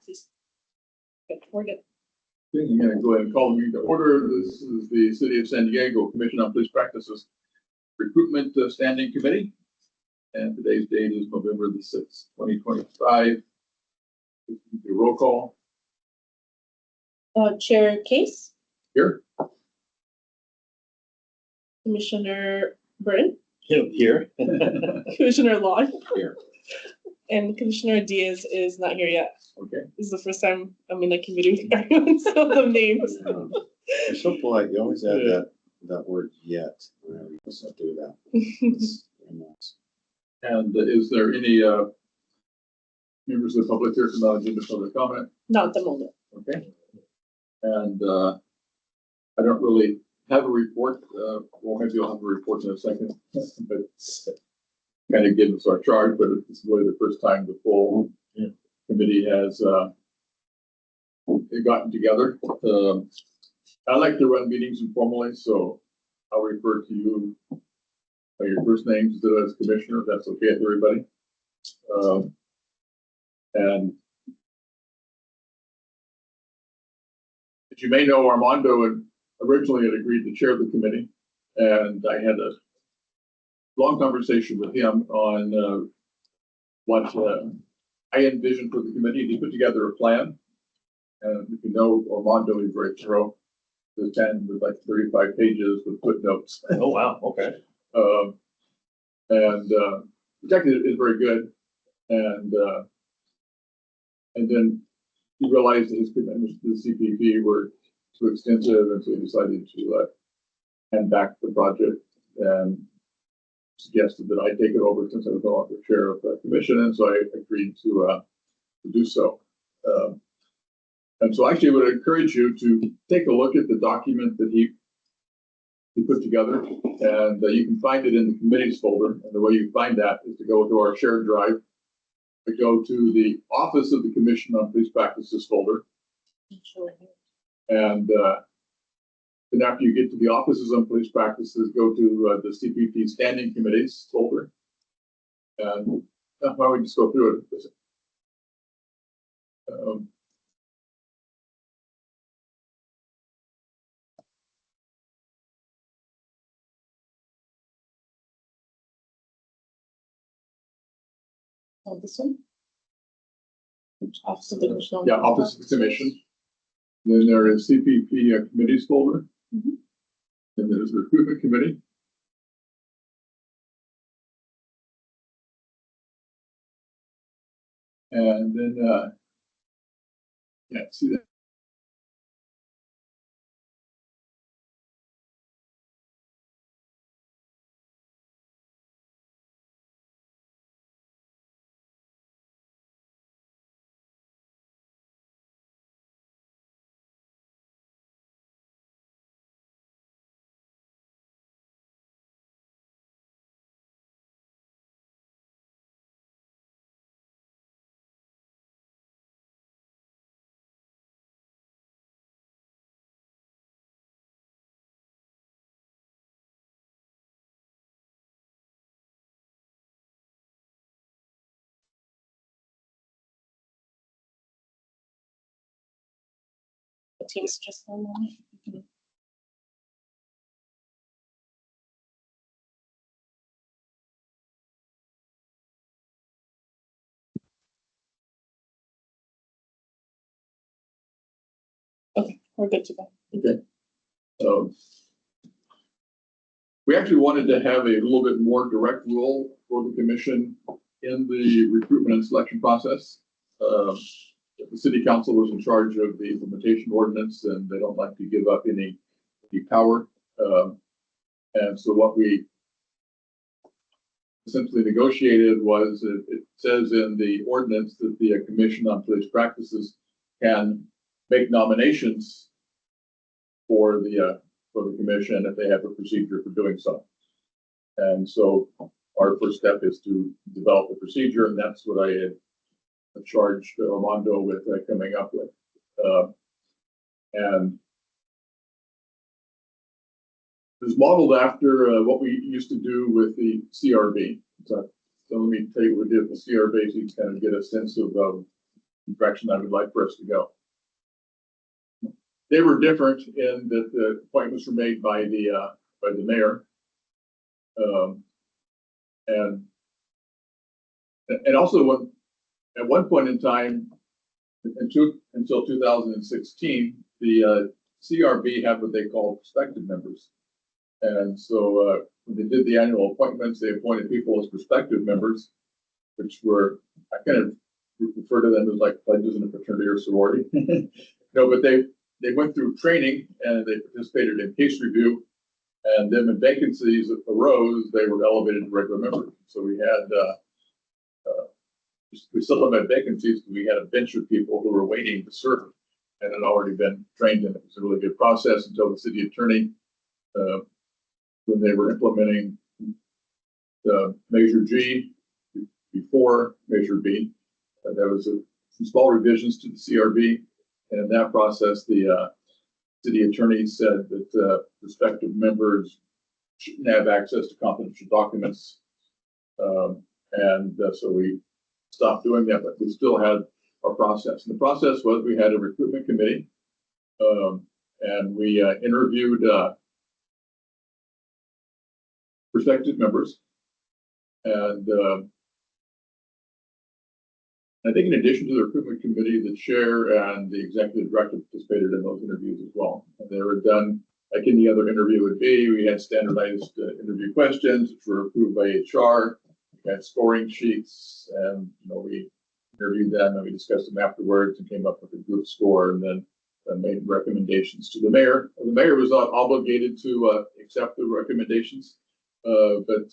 please. Okay, we're good. Okay, I'm going to go ahead and call the meeting to order. This is the City of San Diego Commission on Police Practices Recruitment Standing Committee. And today's date is November the 6th, 2025. The roll call Chair Case, here. Commissioner Byrne, Here. Commissioner Long, Here. and Commissioner Diaz is not here yet. Okay. This is the first time I'm in a committee with everyone, so the names. You're so polite. You always add that word yet. Whenever you just do that. It's very nice. And is there any members of the public here for non-agenda public comment? Not at the moment. Okay. And I don't really have a report. Well, maybe I'll have a report in a second, but kind of give us our charge. But it's really the first time the full committee has gotten together. I like to run meetings informally, so I'll refer to you by your first names as commissioner, if that's okay with everybody. And as you may know, Armando originally had agreed to chair the committee, and I had a long conversation with him on what I envisioned for the committee. He put together a plan, and if you know Armando, he's very thorough. The 10 with like 35 pages with footnotes. Oh, wow. Okay. Which actually is very good. And then he realized that his commitments to the CPP were too extensive, and so he decided to hand back the project and suggested that I take it over since I was no longer chair of the commission, and so I agreed to do so. And so actually I would encourage you to take a look at the document that he put together, and you can find it in the committees folder. And the way you find that is to go to our shared drive, to go to the Office of the Commission on Police Practices folder. And then after you get to the Offices on Police Practices, go to the CPP Standing Committees folder. And why don't we just go through it? Oh, this one? Office of the Commission. Yeah, Office of the Commission. Then there is CPP Committees folder. Mhm. Then there's Recruitment Committee. And then, yeah, see that? The team's just one moment. Okay, we're good to go. Okay. We actually wanted to have a little bit more direct role for the commission in the recruitment and selection process. The city council was in charge of the implementation ordinance, and they don't like to give up any power. And so what we essentially negotiated was it says in the ordinance that the Commission on Police Practices can make nominations for the commission if they have a procedure for doing so. And so our first step is to develop a procedure, and that's what I had charged Armando with coming up with. And it was modeled after what we used to do with the CRB. So let me tell you what we did with the CRB so you kind of get a sense of direction I would like for us to go. They were different in that the appointments were made by the mayor. And also at one point in time, until 2016, the CRB had what they called prospective members. And so when they did the annual appointments, they appointed people as prospective members, which were, I kind of refer to them as like pledges in a fraternity or sorority. No, but they went through training and they participated in case review. And then when vacancies arose, they were elevated to regular members. So we still had vacancies because we had a bench of people who were waiting to serve and had already been trained in it. It was a really good process until the city attorney, when they were implementing the Measure G before Measure B, there was some small revisions to the CRB. And in that process, the city attorney said that prospective members shouldn't have access to confidential documents. So we stopped doing that, but we still had our process. And the process was we had a recruitment committee, and we interviewed prospective members. And I think in addition to the recruitment committee, the chair and the executive director participated in those interviews as well. And they were done like any other interview would be. We had standardized interview questions, which were approved by HR. We had scoring sheets, and we interviewed them and we discussed them afterwards and came up with a group score, and then made recommendations to the mayor. The mayor was not obligated to accept the recommendations, but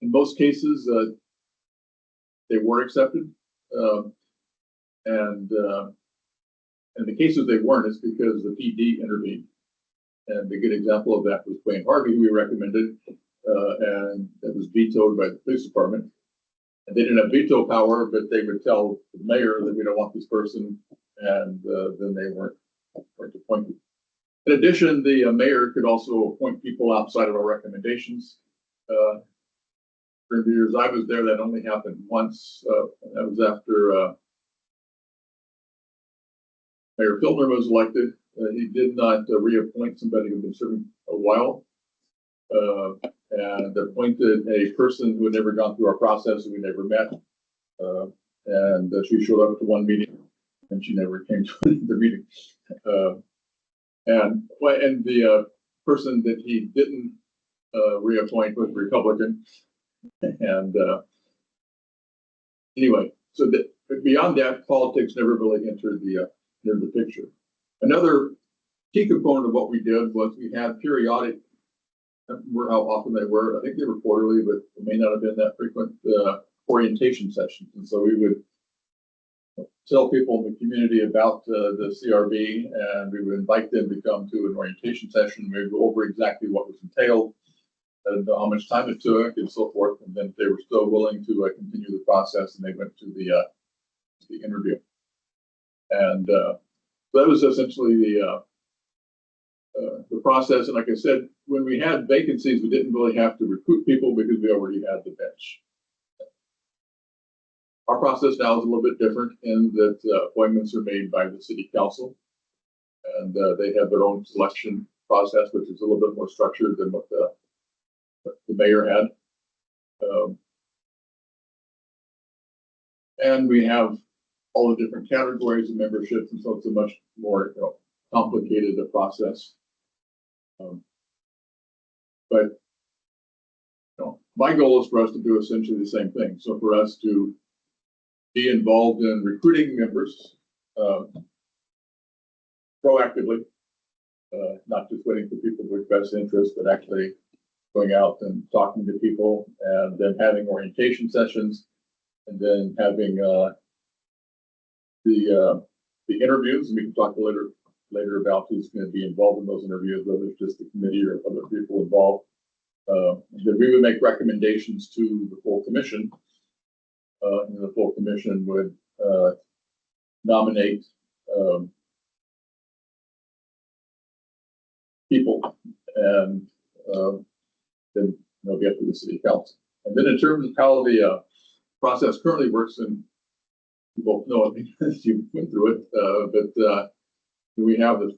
in most cases, they were accepted, and the cases they weren't is because the PD intervened. And a good example of that was Wayne Harvey, who we recommended, and that was vetoed by the police department. And they didn't have veto power, but they would tell the mayor that we don't want this person, and then they weren't appointed. In addition, the mayor could also appoint people outside of our recommendations. For the years I was there, that only happened once. And that was after Mayor Filner was elected. He did not reappoint somebody who'd been serving a while, and appointed a person who had never gone through our process and we never met. And she showed up to one meeting and she never came to the meeting. And the person that he didn't reappoint was Republican. And anyway, so beyond that, politics never really entered the picture. Another key component of what we did was we had periodic, I don't remember how often they were, I think they were quarterly, but it may not have been that frequent, orientation sessions. And so we would tell people in the community about the CRB, and we would invite them to come to an orientation session. We'd go over exactly what was entailed, and how much time it took, and so forth. And then if they were still willing to continue the process, and they went to the interview. And that was essentially the process. And like I said, when we had vacancies, we didn't really have to recruit people because we already had the bench. Our process now is a little bit different in that appointments are made by the city council, and they have their own selection process, which is a little bit more structured than what the mayor had. And we have all the different categories of memberships, and so it's a much more complicated process. But my goal is for us to do essentially the same thing. So for us to be involved in recruiting members proactively, not just waiting for people to express interest, but actually going out and talking to people, and then having orientation sessions, and then having the interviews. And we can talk later about who's going to be involved in those interviews, whether it's just the committee or other people involved. Then we would make recommendations to the full commission, and the full commission would nominate people, and then get to the city council. And then in terms of how process currently works, and you both know it because you went through it, but we have the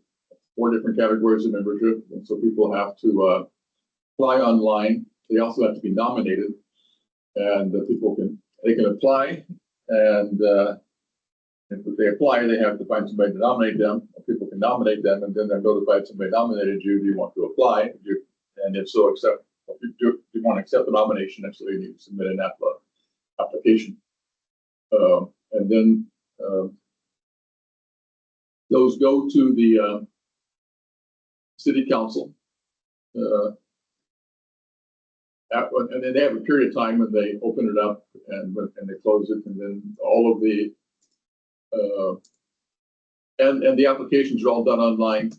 4 different categories of membership, and so people have to apply online. They also have to be nominated, and people can apply, and if they apply, they have to find somebody to nominate them. People can nominate them, and then they're notified somebody nominated you. Do you want to apply? And if so, accept. If you want to accept the nomination, actually, you need to submit an application. And then those go to the city council. And then they have a period of time when they open it up and they close it, and then all of the and the applications are all done online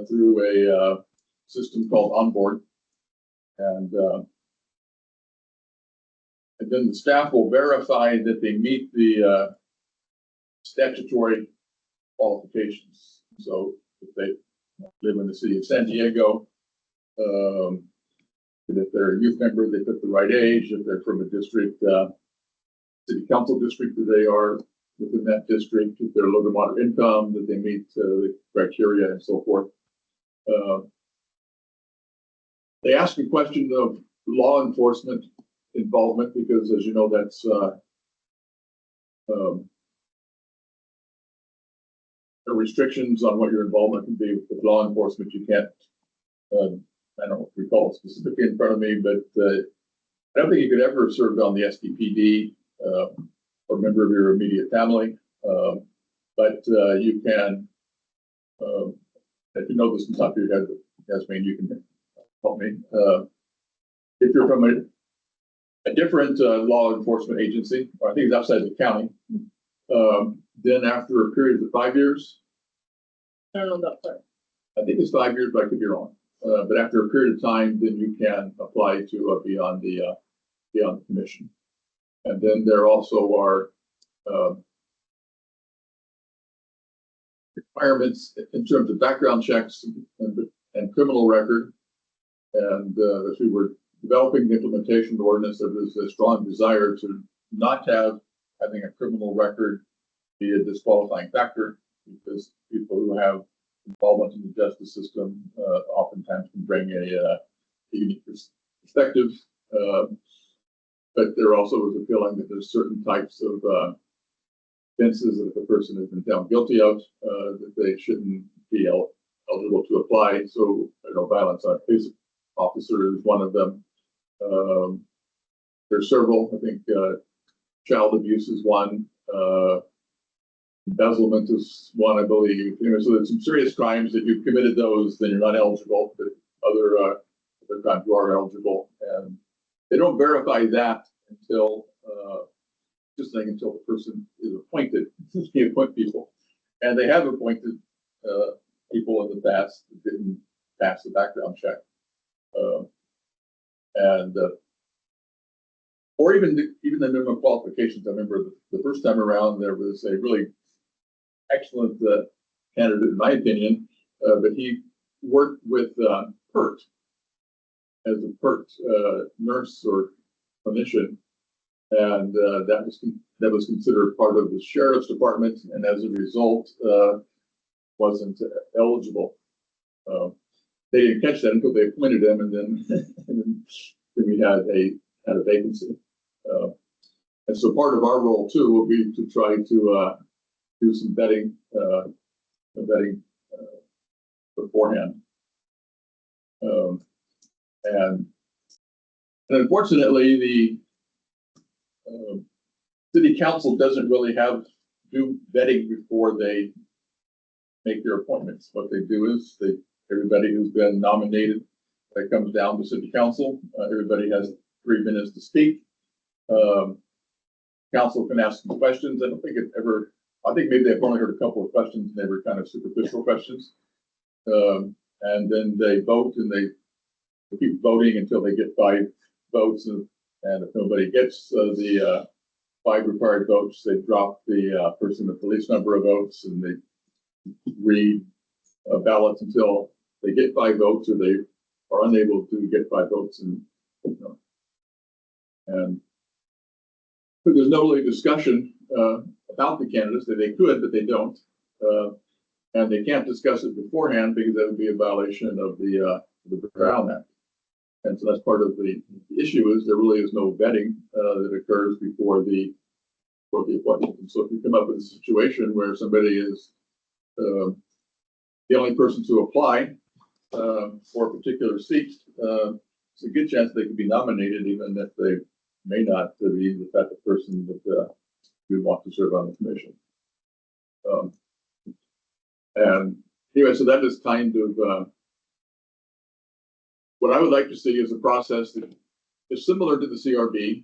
through a system called Onboard, and then the staff will verify that they meet the statutory qualifications. So if they live in the city of San Diego, and if they're a youth member, they fit the right age. If they're from a district, city council district, that they are within that district. If they're low to moderate income, that they meet the criteria and so forth. They ask a question of law enforcement involvement because, as you know, that's there are restrictions on what your involvement can be with law enforcement. You can't. I don't recall it specifically in front of me, but I don't think you could ever have served on the SDPD or member of your immediate family. But you can, if you know this on top of your head, Yasmin, you can help me. If you're from a different law enforcement agency, or I think it's outside the county, then after a period of 5 years, I don't know that part. I think it's 5 years, but I could be wrong. But after a period of time, then you can apply to be on the commission. And then there also are requirements in terms of background checks and criminal record. And as we were developing the implementation ordinance, there was a strong desire to not have having a criminal record be a disqualifying factor, because people who have involvement in the justice system oftentimes can bring a unique perspective. But there also was a feeling that there's certain types of offenses that if a person has been found guilty of, that they shouldn't be eligible to apply. So, violence on a police officer is one of them. There's several. I think child abuse is one. Embezzlement is one, I believe. So there's some serious crimes that you've committed those, then you're not eligible. But other crimes you are eligible, and they don't verify that until until the person is appointed. They appoint people, and they have appointed people in the past that didn't pass the background check, or even the minimum qualifications. I remember the first time around there was a really excellent candidate, in my opinion, but he worked with PERT as a PERT nurse or clinician, and that was considered part of the sheriff's department, and as a result, wasn't eligible. They didn't catch that until they appointed him, and then we had a vacancy. And so part of our role too will be to try to do some vetting beforehand. And unfortunately, the city council doesn't really do vetting before they make their appointments. What they do is everybody who's been nominated that comes down to city council. Everybody has 3 minutes to speak. Council can ask some questions. I think maybe they've only heard a couple of questions, and they were kind of superficial questions. And then they vote, and they keep voting until they get 5 votes. And if nobody gets the 5 required votes, they drop the person with the least number of votes, and they read ballots until they get 5 votes, or they are unable to get 5 votes. And but there's no really discussion about the candidates. That they could, but they don't, and they can't discuss it beforehand because that would be a violation of the Brown Act. And so that's part of the issue is there really is no vetting that occurs before the appointment. And so if you come up with a situation where somebody is the only person to apply for a particular seat, it's a good chance they could be nominated, even if they may not be the type of person that we want to serve on the commission. And anyway, so that is kind of what I would like to see is a process that is similar to the CRB,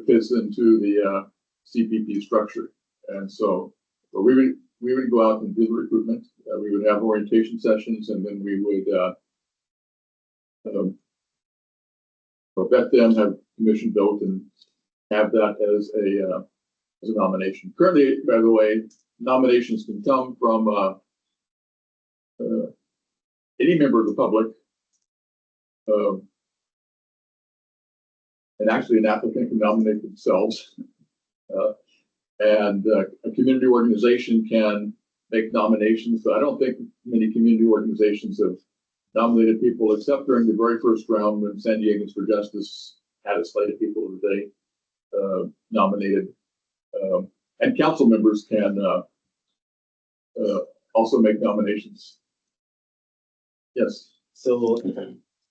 fits into the CPP structure. And so we would go out and do the recruitment. We would have orientation sessions, and then we would vet them, have commission vote, and have that as a nomination. Currently, by the way, nominations can come from any member of the public, and actually an applicant can nominate themselves, and a community organization can make nominations. But I don't think many community organizations have nominated people except during the very first round when San Diegans for Justice had a slate of people that they nominated. And council members can also make nominations. Yes. So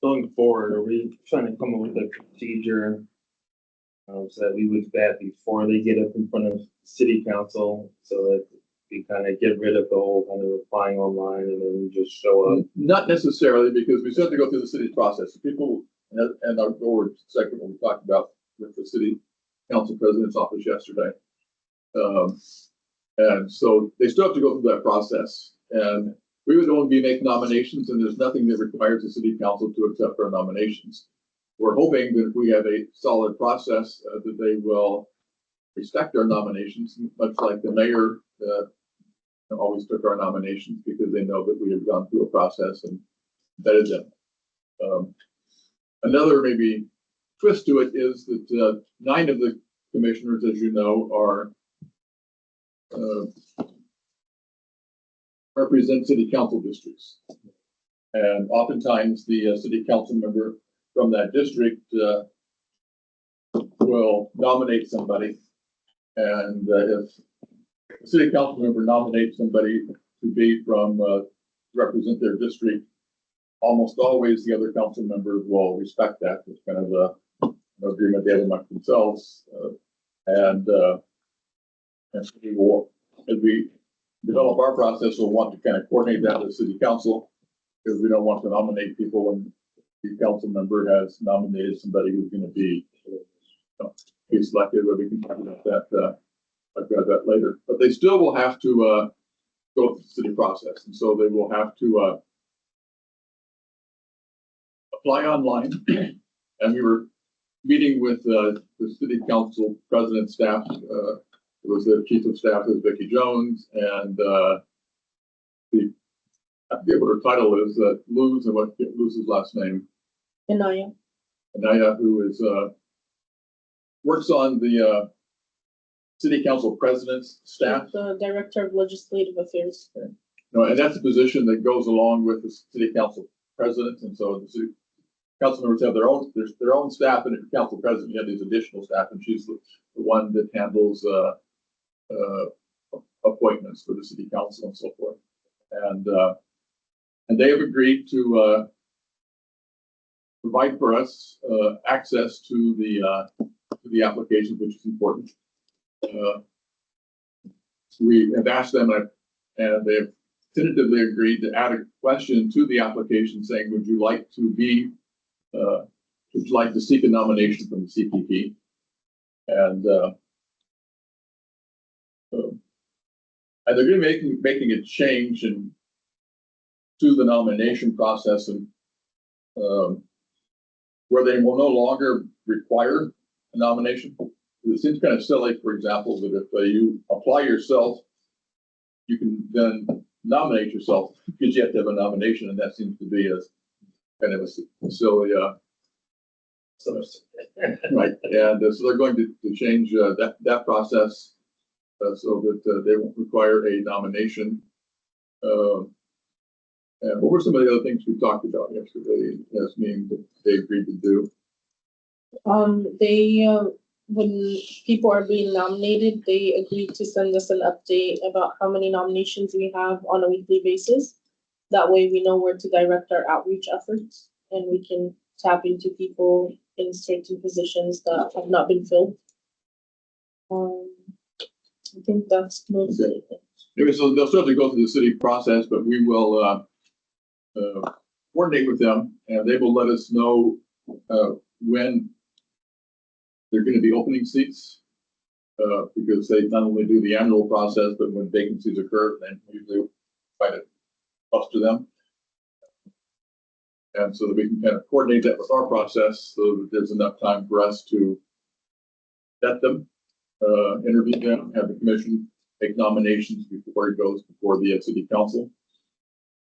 going forward, are we trying to come up with a procedure so that we would vet before they get up in front of city council, so that we kind of get rid of the whole kind of applying online and then just show up? Not necessarily, because we still have to go through the city process. People, and I'll go over second what we talked about with the city council president's office yesterday. And so they still have to go through that process. And we would only be making nominations, and there's nothing that requires the city council to accept our nominations. We're hoping that if we have a solid process, that they will respect our nominations, much like the mayor always took our nominations because they know that we have gone through a process and vetted them. Another maybe twist to it is that 9 of the commissioners, as you know, are represent city council districts. And oftentimes the city council member from that district will nominate somebody. And if the city council member nominates somebody to be from represent their district, almost always the other council members will respect that. It's kind of an agreement they have amongst themselves. And we will, as we develop our process, we'll want to kind of coordinate that with city council, because we don't want to nominate people when the council member has nominated somebody who's going to be selected. But we can talk about that. I've got that later. But they still will have to go through the city process, and so they will have to apply online. And we were meeting with the city council president staff. It was the chief of staff is Vicki Jones, and I forget what her title is, Luz, and what Luz's last name? Anaya. Anaya, who is works on the city council president's staff. The director of legislative affairs. No, and that's a position that goes along with the city council president, and so the city council members have their own staff, and the council president, you have these additional staff, and she's the one that handles appointments for the city council and so forth. And they have agreed to provide for us access to the applications, which is important. We have asked them, and they have tentatively agreed to add a question to the application saying, would you like to be, would you like to seek a nomination from the CPP? And they're going to be making a change to the nomination process, and where they will no longer require a nomination. It seems kind of silly, for example, that if you apply yourself, you can then nominate yourself because you have to have a nomination, and that seems to be a kind of a silly So, Right, and so they're going to change that process so that they won't require a nomination. And what were some of the other things we talked about yesterday, Yasmin, that they agreed to do? They, when people are being nominated, they agreed to send us an update about how many nominations we have on a weekly basis. That way we know where to direct our outreach efforts and we can tap into people in certain positions that have not been filled. I think that's mostly it. Anyway, so they'll certainly go through the city process, but we will coordinate with them, and they will let us know when they're going to be opening seats, because they not only do the annual process, but when vacancies occur, then usually try to cluster them. And so that we can kind of coordinate that with our process so that there's enough time for us to vet them, interview them, have the commission make nominations before it goes before the city council.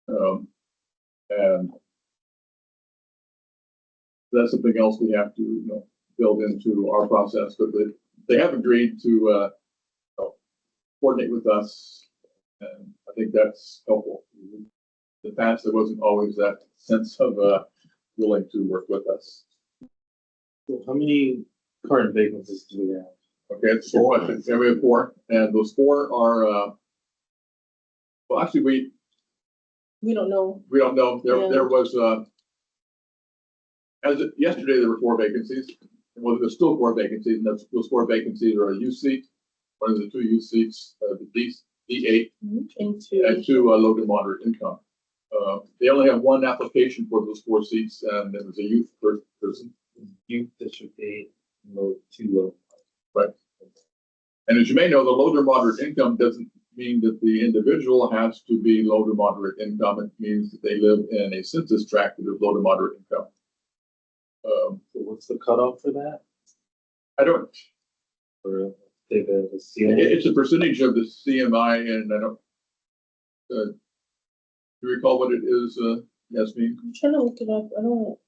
And that's something else we have to build into our process. But they have agreed to coordinate with us, and I think that's helpful. In the past, there wasn't always that sense of willing to work with us. So how many current vacancies do we have? Okay, it's four. I think we have four, and those four are well, actually, We don't know. we don't know. Yeah. There was yesterday there were four vacancies. Well, there's still four vacancies, and those four vacancies are a youth seat, one of the two youth seats, the D8, and two low to moderate income. They only have one application for those four seats, and it was a youth person. Youth District 8, too low. Right. And as you may know, the low to moderate income doesn't mean that the individual has to be low to moderate income. It means that they live in a census tract that is low to moderate income. So what's the cutoff for that? I don't. For say the ceiling? It's a percentage of the CMI, and I don't. Do you recall what it is, Yasmin? I'm trying to look it up. I don't know.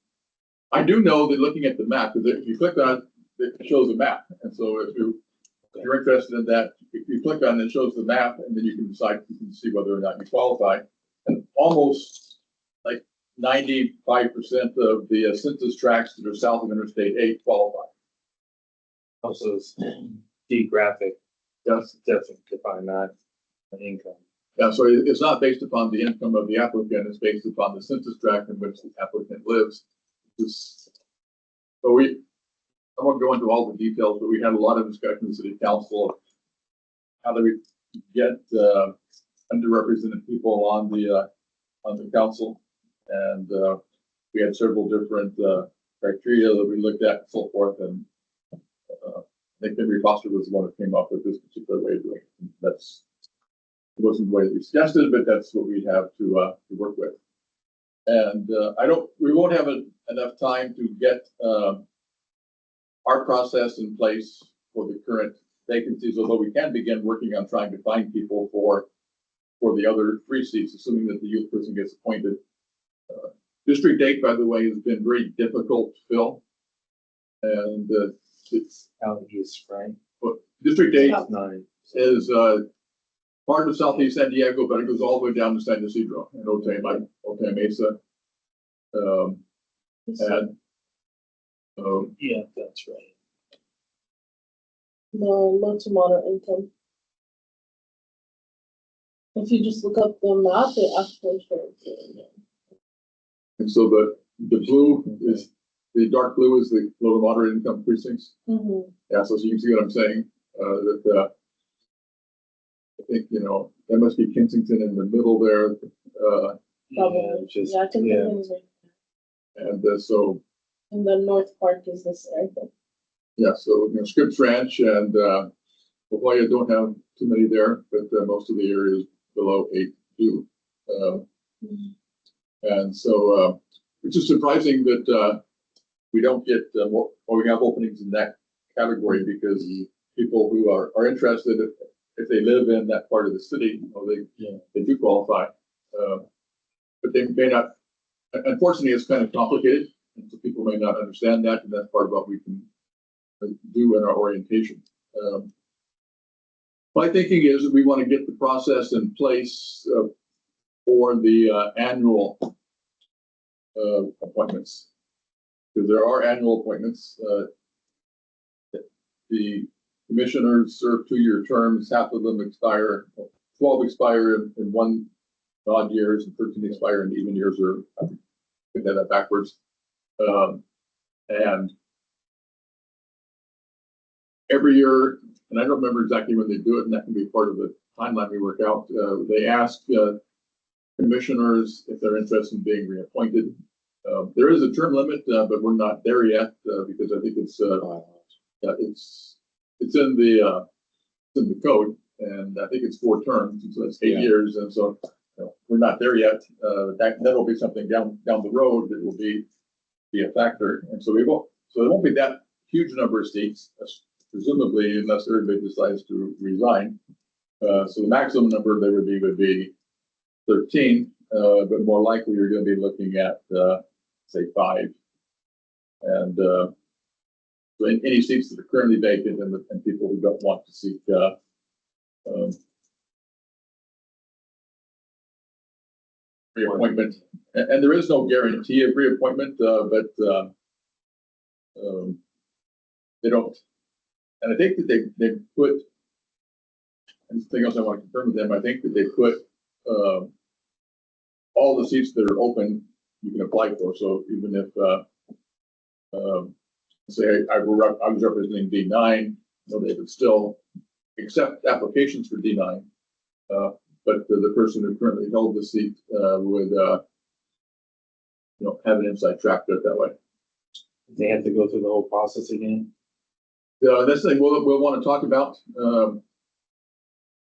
I do know that looking at the map, because if you click on it, it shows a map, and so if you're interested in that, if you click on it, it shows the map, and then you can decide, you can see whether or not you qualify. And almost like 95% of the census tracts that are south of Interstate 8 qualify. Also, it's geographic. Yes. Doesn't define that income. Yeah, so it's not based upon the income of the applicant, it's based upon the census tract in which the applicant lives. So I won't go into all the details, but we had a lot of discussion with the city council of how do we get underrepresented people on the council, and we had several different criteria that we looked at and so forth, and I think Henry Foster was the one that came up with this particular way of doing it. It wasn't the way that we suggested, but that's what we have to work with. And we won't have enough time to get our process in place for the current vacancies, although we can begin working on trying to find people for the other three seats, assuming that the youth person gets appointed. District 8, by the way, has been very difficult to fill. And it's Out east, right? District 8 9. is part of Southeast San Diego, but it goes all the way down to San Ysidro and Otay Mesa. Yeah, that's right. No, low to moderate income. If you just look up the map, it actually shows it. And so the blue is, the dark blue is the low to moderate income precincts. Mm-hmm. Yeah, so you can see what I'm saying, that I think, that must be Kensington in the middle there. Probably. Just, Yeah, I think yeah. it is right. And so, And the North Park is this area. yeah, so, Scripps Ranch and La Jolla don't have too many there, but most of the areas below 8 do. And so, which is surprising that we don't get more, or we have openings in that category, because people who are interested, if they live in that part of the city, they do qualify. But they may not. Unfortunately, it's kind of complicated. And so people may not understand that, and that's part of what we can do in our orientation. My thinking is that we want to get the process in place for the annual appointments, because there are annual appointments. The commissioners serve 2-year terms, half of them expire, 12 expire in one odd years, and 13 expire in even years, or I think I did that backwards. And every year, and I don't remember exactly when they do it, and that can be part of the timeline we work out, they ask commissioners if they're interested in being reappointed. There is a term limit, but we're not there yet, because I think it's in the code, and I think it's 4 terms, and so that's 8 years, and so we're not there yet. That'll be something down the road that will be a factor, and so we won't. So there won't be that huge number of seats, presumably, unless everybody decides to resign. So the maximum number there would be 13, but more likely you're going to be looking at say 5, and so any seats that are currently vacant and people who don't want to seek reappointment, and there is no guarantee of reappointment, but they don't. And I think that they put, and something else I want to confirm with them, I think that they put all the seats that are open you can apply for. So even if say I was representing D9, they would still accept applications for D9, but the person who currently held the seat would have an inside track to it that way. They have to go through the whole process again. That's the thing we'll want to talk about.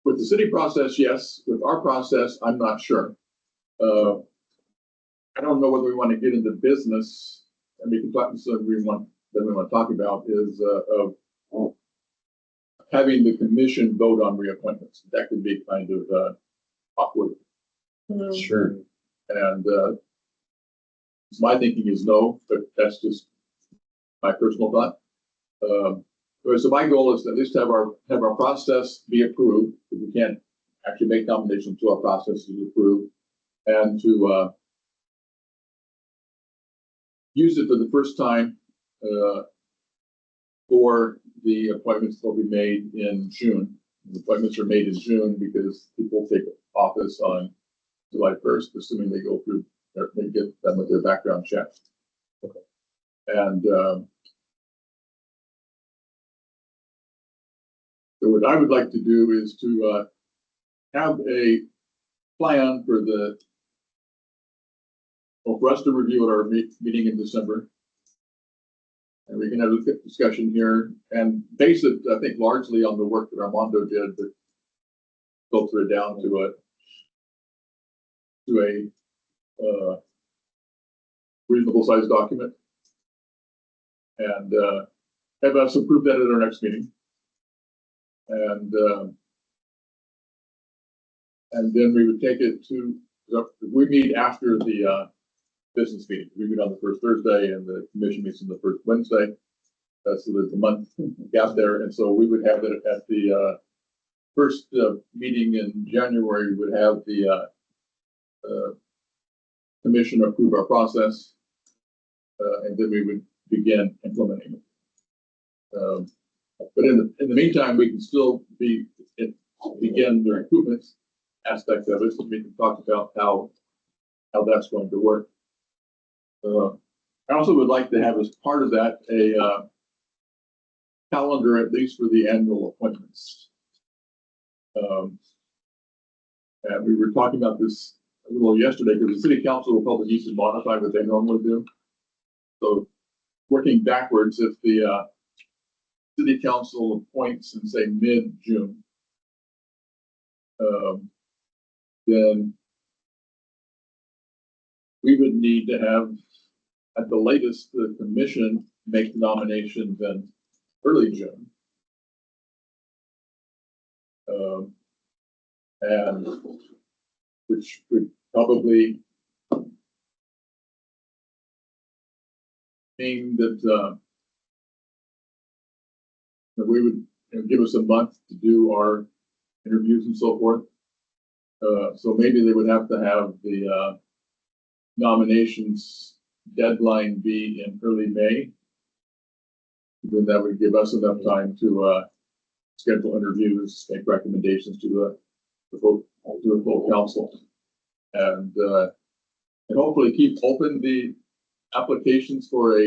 With the city process, yes. With our process, I'm not sure. I don't know whether we want to get into business, and we can talk to something we want to talk about is of having the commission vote on reappointments. That could be kind of awkward. Sure. And my thinking is no, but that's just my personal thought. So my goal is to at least have our process be approved. If we can't actually make nominations until our process is approved, and to use it for the first time for the appointments that will be made in June. The appointments are made in June because people take office on July 1st, assuming they go through, they get done with their background check. Okay. And so what I would like to do is to have a plan for us to review at our meeting in December. And we can have a discussion here and base it, I think, largely on the work that Armando did, but filter it down to a reasonable sized document, and have us approve that at our next meeting. And then we would take it to, we meet after the business meeting. We meet on the first Thursday, and the commission meets on the first Wednesday. So there's a month gap there, and so we would have it at the first meeting in January. We would have the commission approve our process, and then we would begin implementing it. But in the meantime, we can still begin the recruitment aspect of it. So we can talk about how that's going to work. I also would like to have as part of that a calendar, at least for the annual appointments. And we were talking about this a little yesterday, because the city council will probably need to modify what they normally do. So working backwards, if the city council appoints in, say, mid-June, then we would need to have, at the latest, the commission make the nominations in early June. And which would probably being that we would give us a month to do our interviews and so forth. So maybe they would have to have the nominations deadline be in early May. Then that would give us enough time to schedule interviews, make recommendations to the full council, and hopefully keep open the applications for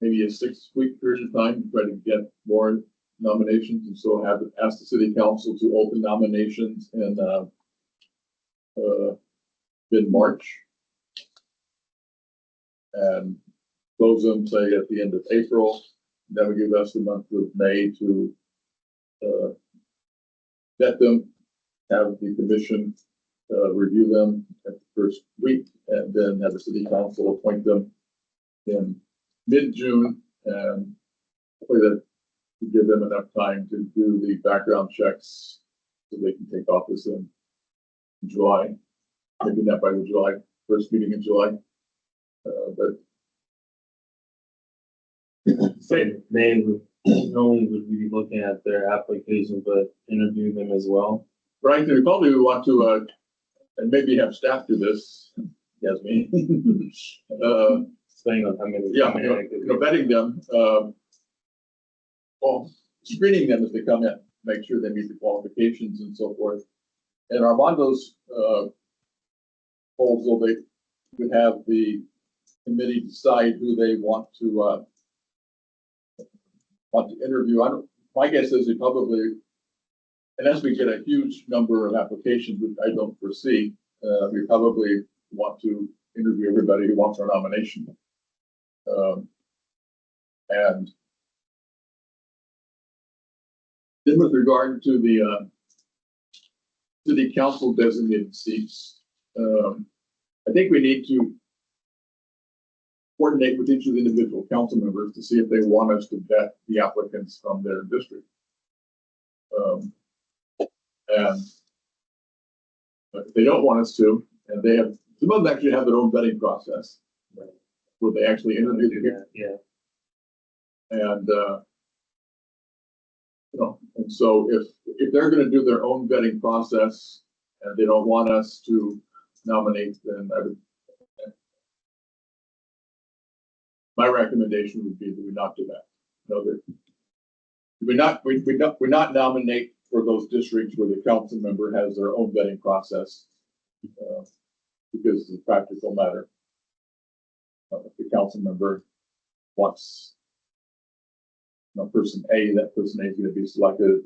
maybe a 6-week period of time to try to get more nominations, and so ask the city council to open nominations in mid-March and close them, say, at the end of April. That would give us the month of May to vet them, have the commission review them at the first week, and then have the city council appoint them in mid-June, and hopefully that to give them enough time to do the background checks so they can take office in July. Maybe not by the July first meeting in July, but Say May would not only would we be looking at their application, but interview them as well. right, we probably would want to, and maybe have staff do this, Yasmin. Depending on how many. Yeah, how many vetting them, well, screening them as they come in, make sure they meet the qualifications and so forth. And Armando's proposal, they would have the committee decide who they want to interview. My guess is they probably, unless we get a huge number of applications, which I don't foresee, we probably want to interview everybody who wants our nomination. And then with regard to the city council designated seats, I think we need to coordinate with each of the individual council members to see if they want us to vet the applicants from their district. And if they don't want us to, and they have, some of them actually have their own vetting process, where they actually interview the people. Yeah. And, and so if they're going to do their own vetting process and they don't want us to nominate, then my recommendation would be that we not do that. No, that we not nominate for those districts where the council member has their own vetting process, because it's a practical matter. If the council member wants person A, that person A is going to be selected,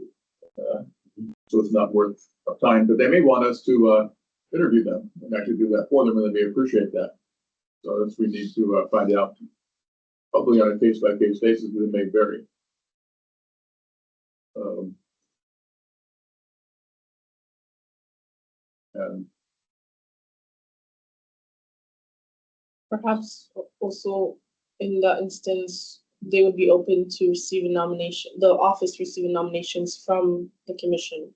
so it's not worth our time. But they may want us to interview them and actually do that for them, and they may appreciate that. So that's we need to find out. Probably on a case-by-case basis, but it may vary. And Perhaps also in that instance, they would be open to receiving the office receiving nominations from the commission.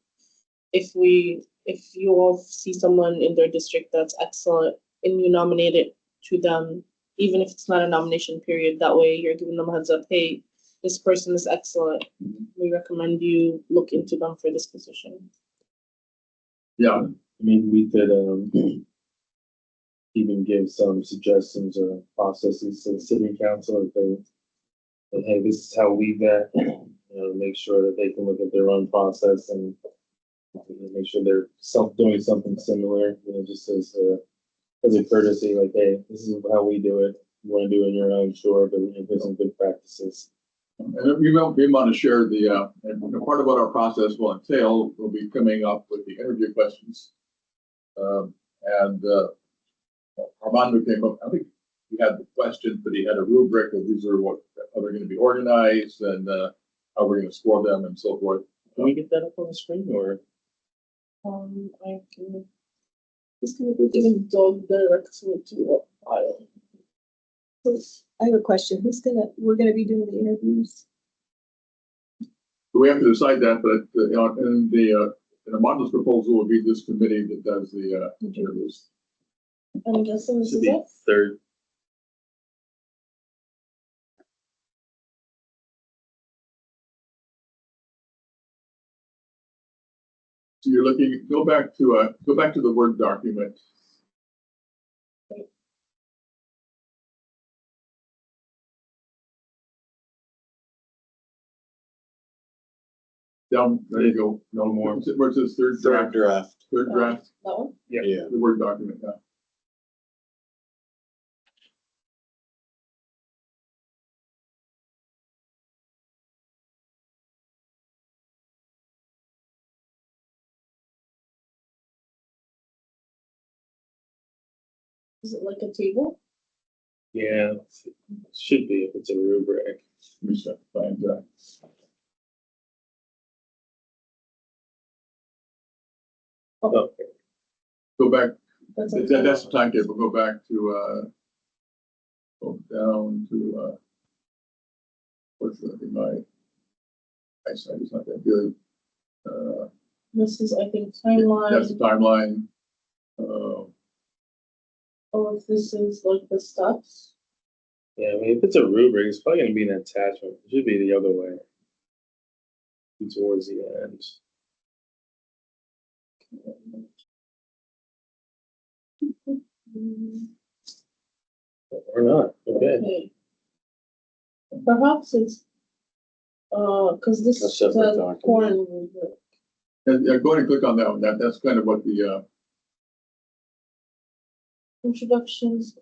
If you all see someone in their district that's excellent and you nominate it to them, even if it's not a nomination period, that way you're giving them a heads up, hey, this person is excellent. We recommend you look into them for this position. yeah, Maybe we could even give some suggestions or processes to the city council if they, hey, this is how we vet, make sure that they can look at their own process and make sure they're doing something similar, just as a courtesy, like, hey, this is how we do it. You want to do it on your own, sure, but here's some good practices. and we want to share the and part of what our process will entail will be coming up with the interview questions, and Armando came up. I think he had the question, but he had a rubric of these are how they're going to be organized and how we're going to score them and so forth. Can we get that up on the screen, or? I can. It's gonna be giving Doug direction to what file. I have a question. We're gonna be doing the interviews? We have to decide that, but in Armando's proposal would be this committee that does the interviews. I'm guessing this Should is be it. third. So you're looking, go back to the Word document. Down, there you go. No more. Where's this third Third draft? draft, Third draft, That one? yeah. the Word document, yeah. Is it like a table? Yeah, it should be if it's a rubric. Let me just find that. Okay. Go back, That's a that's the timetable, go back to, go down to, fortunately, my eyesight is not that good. This is, I think, That's timeline, the timeline. or if this is like the steps. Yeah, I mean, if it's a rubric, it's probably gonna be an attachment. It should be the other way. Be towards the end. Or not, okay. Okay. Perhaps it's, cause this A is separate the document. corn rubric. And go ahead and click on that one, that's kind of what the, Introductions,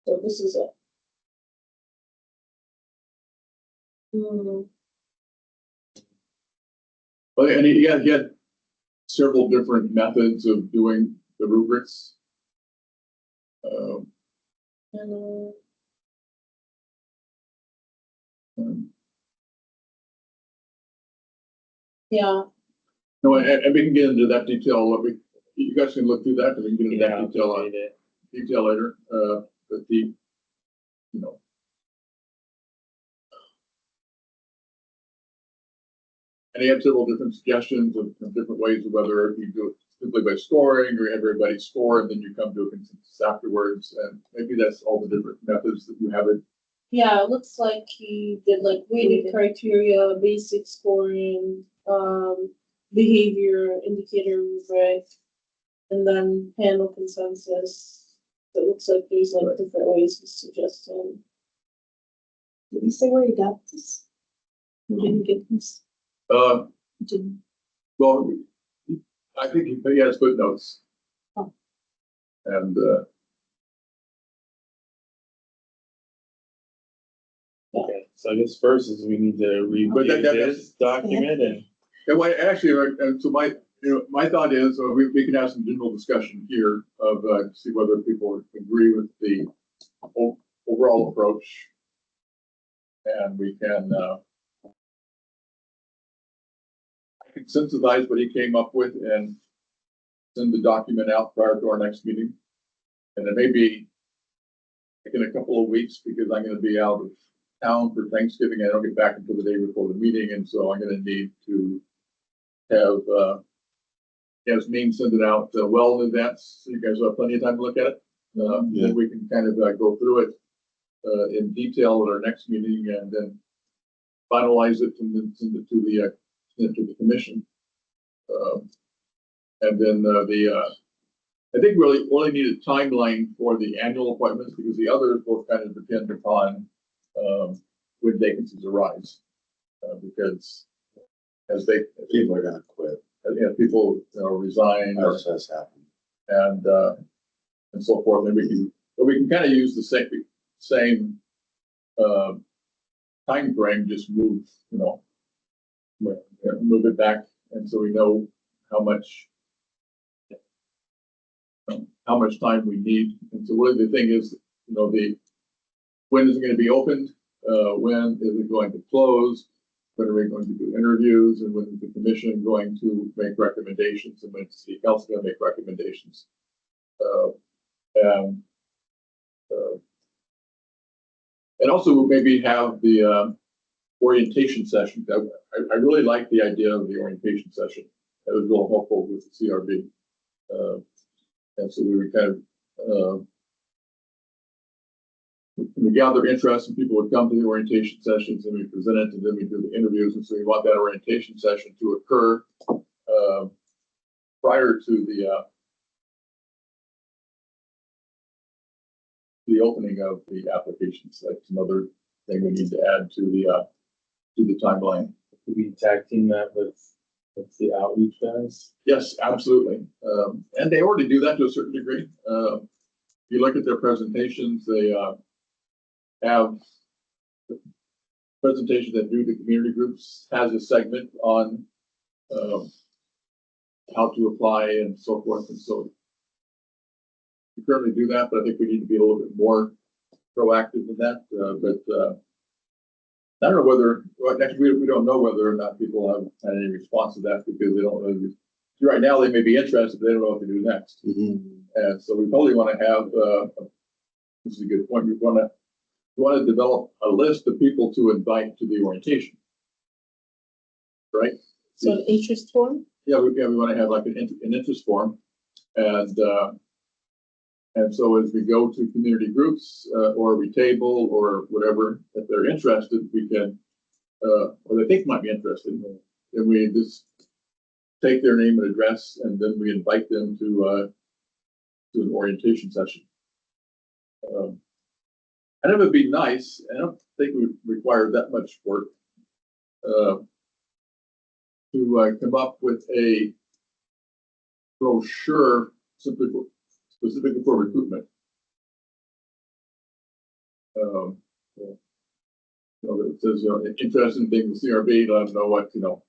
so this is it. well, and you had several different methods of doing the rubrics. And, Um, yeah, No, and we can get into that detail, you guys can look through that, and we can get into Yeah, that detail, I'll read it. detail later, but the, you know. And he had several different suggestions of different ways of whether you do it simply by scoring, or you have everybody score, and then you come to a consensus afterwards, and maybe that's all the different methods that you have it. yeah, it looks like he did like weighted criteria, basic scoring, behavior indicator rubric, and then panel consensus. So it looks like there's like Right. different ways he's suggesting. Did you say where you got this? You didn't get this? Uh, You didn't. well, I think he has footnotes. Oh. And, Okay, so I guess first is we need to But review that- this document and. and why, actually, so my thought is, we can have some general discussion here of, see whether people agree with the overall approach. And we can, I can synthesize what he came up with and send the document out prior to our next meeting. And it may be like in a couple of weeks, because I'm gonna be out of town for Thanksgiving. I don't get back until the day before the meeting, and so I'm gonna need to have, Yasmin send it out well in advance, so you guys will have plenty of time to look at it. Yeah. Then we can kind of go through it in detail at our next meeting, and then finalize it and then send it to the commission. And then I think really only need a timeline for the annual appointments, because the others will kind of depend upon when vacancies arise. Because as People are gonna quit, people resign or, as has happened. and so forth, and we can kind of use the same time frame, just move, move it back, and so we know how much time we need. And so really the thing is, when is it going to be opened? When is it going to close? When are we going to do interviews? And when is the commission going to make recommendations? And when is the city council going to make recommendations? And also maybe have the orientation session. I really like the idea of the orientation session. That was real helpful with the CRB. And so we would kind of we gather interest and people would come to the orientation sessions and we present it and then we do the interviews. And so we want that orientation session to occur prior to the opening of the applications. That's another thing we need to add to the timeline. Could we tag team that with the outreach guys? Yes, absolutely. And they already do that to a certain degree. If you look at their presentations, they have presentations that do the community groups, has a segment on how to apply and so forth. And so we currently do that, but I think we need to be a little bit more proactive in that. I don't know whether, well, actually, we don't know whether or not people have had any response to that because they don't really, right now they may be interested, but they don't know what to do next. And so we probably want to have, this is a good point, we want to develop a list of people to invite to the orientation. Right? So an interest form? Yeah, we want to have like an interest form. And so as we go to community groups or we table or whatever, if they're interested, we can, or they think might be interested, and we just take their name and address, and then we invite them to an orientation session. And it would be nice, I don't think we would require that much work, to come up with a brochure specifically for recruitment. It says, interesting things in CRB, let them know what the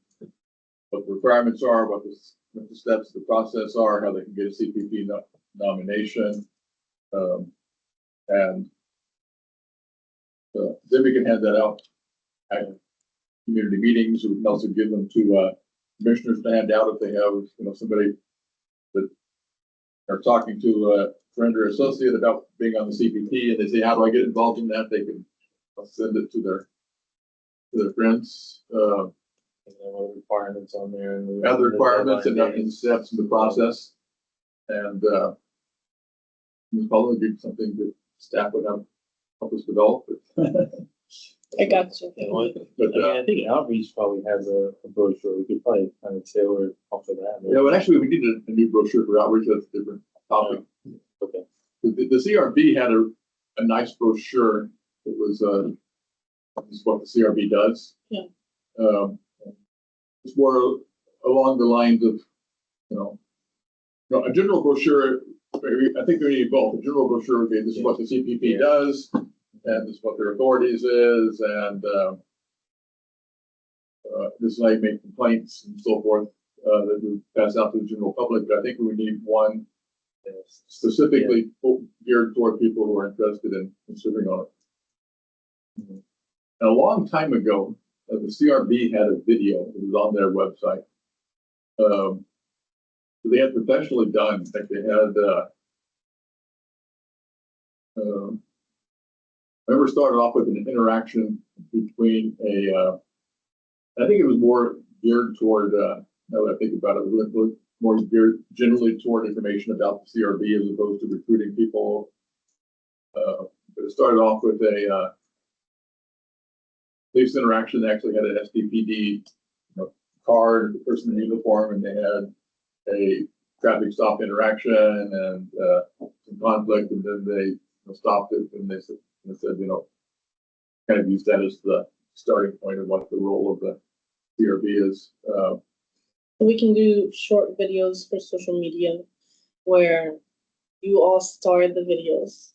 requirements are, what the steps of the process are, how they can get a CPP nomination. And then we can hand that out at community meetings. We can also give them to commissioners to hand out if they have, somebody that are talking to a friend or associate about being on the CPP, and they say, "How do I get involved in that?" They can send it to their friends. And then what requirements on there? And Other requirements and steps in the process, and it's probably be something that staff would help us develop. I got you. But I think outreach probably has a brochure. We could probably kind of tailor it off of that. yeah, but actually, we need a new brochure for outreach. That's a different topic. Okay. The CRB had a nice brochure. It was this is what the CRB does. Yeah. It's more along the lines of, a general brochure. I think we need both. A general brochure would be this is what the CPP does, and this is what their authorities is, and this is how you make complaints and so forth that we pass out to the general public. But I think we need one specifically geared toward people who are interested in serving on it. And a long time ago, the CRB had a video. It was on their website. They had professionally done. I think they had. I remember started off with an interaction between I think it was more geared toward. Now that I think about it, it was more geared generally toward information about the CRB as opposed to recruiting people. But it started off with a police interaction. They actually had an SDPD card, the person in uniform, and they had a traffic stop interaction and some conflict, and then they stopped it and they said, kind of use that as the starting point of what the role of the CRB is. We can do short videos for social media where you all star the videos.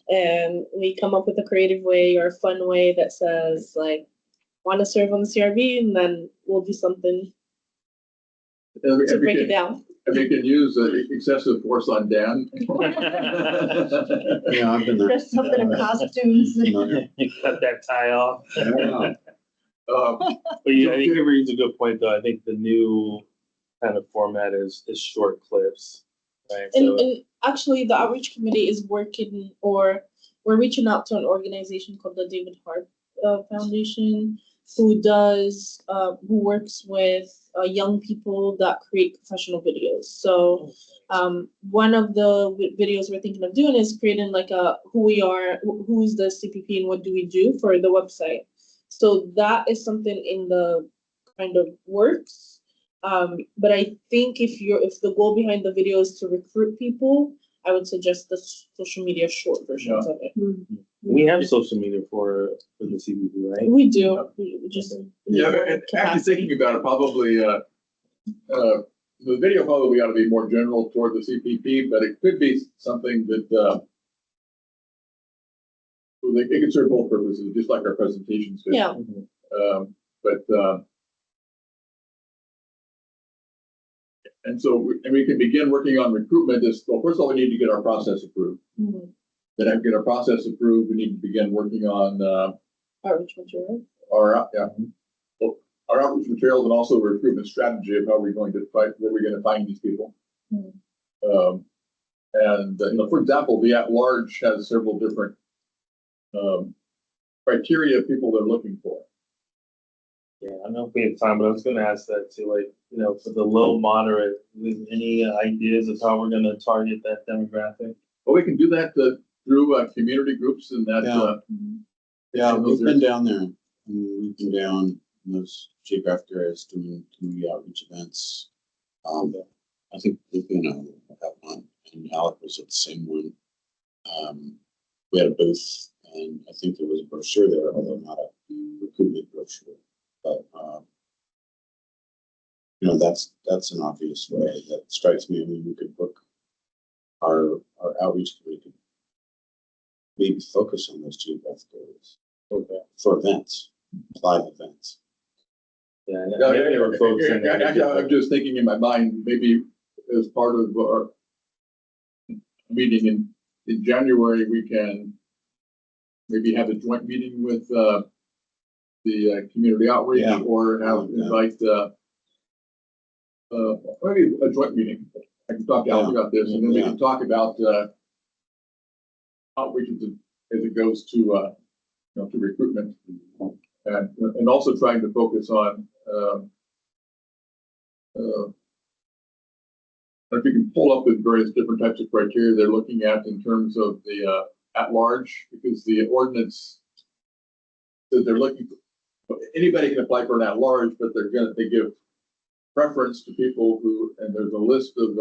And we come up with a creative way or a fun way that says, like, want to serve on the CRB, and then we'll do something to break it down. And we can use excessive force on Dan. Yeah, I've been there. Dress up in costumes. Cut that tie off. Yeah. But yeah, I think you raised a good point, though. I think the new kind of format is short clips, right? And actually, the outreach committee is working, or we're reaching out to an organization called the David Hart Foundation. who works with young people that create professional videos. So one of the videos we're thinking of doing is creating like a who we are, who's the CPP and what do we do for the website. So that is something in the kind of works. But I think if the goal behind the video is to recruit people, I would suggest the social media short versions of it. We have social media for the CBP, right? We do. We just need Yeah, more and actually capacity. thinking about it, probably, the video probably ought to be more general toward the CPP, but it could be something that, it could serve both purposes, just like our presentations did. Yeah. And so, we can begin working on recruitment. Well, first of all, we need to get our process approved. Mhm. Then after we get our process approved, we need to begin working on, Outreach material. our outreach materials and also recruitment strategy of how we're going to find, where we're going to find these people. For example, the at-large has several different criteria of people they're looking for. Yeah, I don't know if we have time, but I was gonna ask that too, like, for the low moderate, any ideas of how we're gonna target that demographic? Well, we can do that through community groups and that. Yeah, and we've those been down there. We've been down in those geographic areas doing community outreach events. I think we've been at one, and Alec was at the same one. We had a booth, and I think there was a brochure there, although not a recruitment brochure. But that's an obvious way that strikes me. I mean, we could book our outreach. We could maybe focus on those geographic areas for events, live events. Yeah, Yeah, maybe they were focusing on actually, I'm just thinking in my mind, maybe as part of our meeting in January, we can maybe have a joint meeting with the community outreach, Yeah. or invite maybe a joint meeting. I can talk to Alec about this, and then we can talk about outreach as it goes to recruitment, and also trying to focus on. If you can pull up the various different types of criteria they're looking at in terms of the at-large, because the ordinance says they're looking for, anybody can apply for an at-large, but they give preference to people who, and there's a list of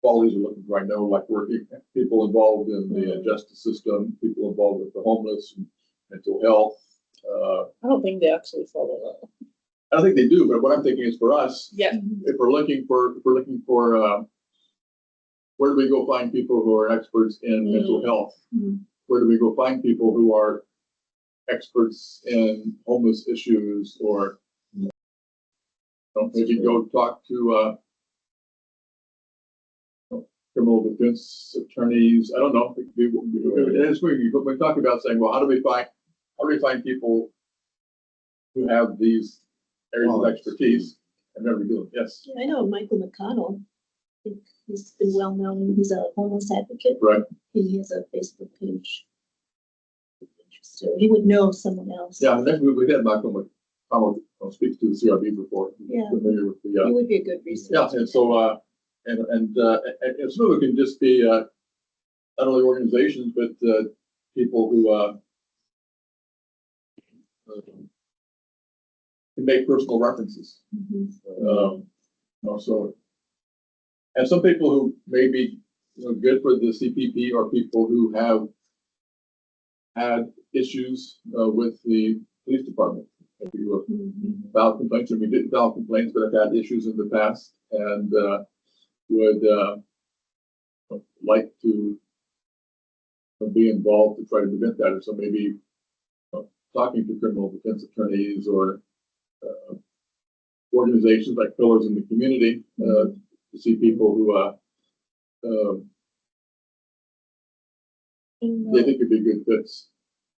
qualities they're looking for. I know, like working people involved in the justice system, people involved with the homeless, and mental health. I don't think they actually follow that. I don't think they do, but what I'm thinking is for us, Yeah. if we're looking for where do we go find people who are experts in mental health? Where do we go find people who are experts in homeless issues, or maybe go talk to criminal defense attorneys? I don't know. We talk about saying, well, how do we find people who have these areas of expertise? I've never been. Yes. I know Michael McConnell. I think he's been well known. He's a homeless advocate. Right. He has a Facebook page. So he would know someone else. Yeah, we had Michael McConnell speak to the CRB before. Yeah. Familiar with the. He would be a good resource. Yeah, and so and some of it can just be not only organizations, but people who can make personal references. So, and some people who may be good for the CPP are people who have had issues with the police department. Filed complaints, and we didn't file complaints, but have had issues in the past, and would like to be involved to try to prevent that. And so maybe talking to criminal defense attorneys or organizations like Pillars in the Community to see people who they think could be good fits.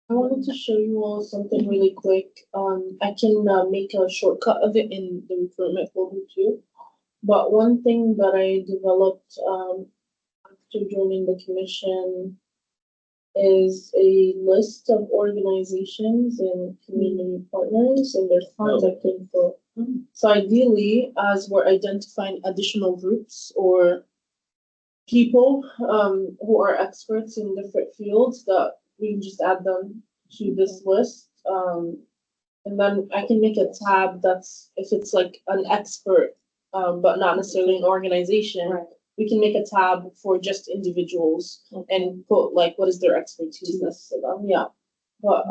I wanted to show you all something really quick. I can make a shortcut of it in the recruitment folder too. But one thing that I developed after joining the commission is a list of organizations and community partners and their contact info. So ideally, as we're identifying additional groups or people who are experts in different fields, that we can just add them to this list. And then I can make a tab that's, if it's like an expert, but not necessarily an organization, Right. we can make a tab for just individuals and put like, what is their expertise listed on, yeah. But,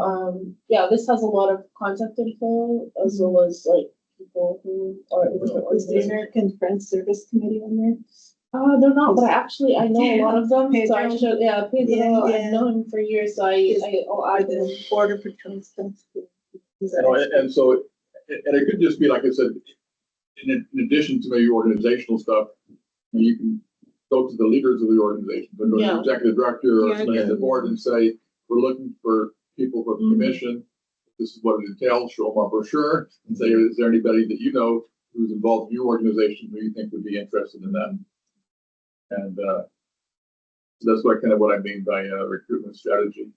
yeah, this has a lot of contact info as well as like people who are. in the Is the organization. American Friends Service Committee on there? They're not, but I know a lot of them, so I Pedro. should, yeah, Pedro, Yeah, I've yeah. known him for years, so I'll Or add him. the Border Patrol stuff. He's an You know, expert. and so, and it could just be, like I said, in addition to maybe organizational stuff, you can go to the leaders of the organization, go to the Yeah. executive director or Yeah, somebody on the yeah. board and say, we're looking for people for the Mhm. commission. This is what it entails, show them our brochure and say, is there anybody that you know who's involved in your organization who you think would be interested in that? And, that's what I mean by, recruitment strategy.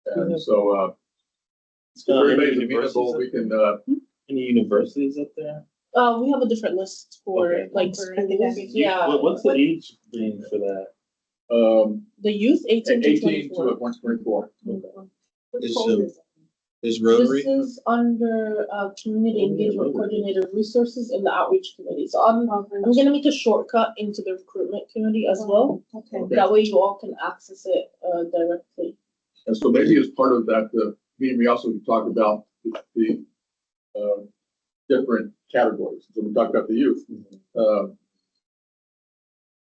And so, if everybody's amenable, we can, Any universities up there? We have a different list for Okay. like, For academic. yeah, What's the age range for that? the youth 18 to 18 to 24. 24. What Is, code um, is it? Is This Rotary, is under community engagement coordinator resources in the outreach committee. So I'm gonna make a shortcut into the recruitment committee as well. Okay. Okay. That way you all can access it directly. And so maybe as part of that, meeting, we also could talk about the different categories. So we talked about the youth.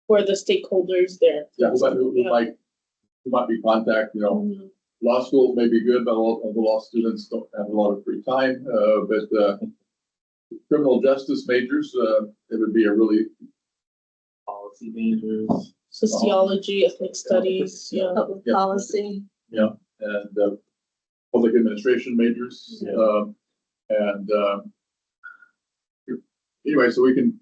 For the stakeholders there. Yeah, who might be contact, Mhm. law schools may be good, but a lot of the law students don't have a lot of free time. But criminal justice majors, it would be a really, Policy majors? Sociology, ethnic studies, yeah. Public Yeah. policy. and public administration majors. Yeah. And anyway, so we can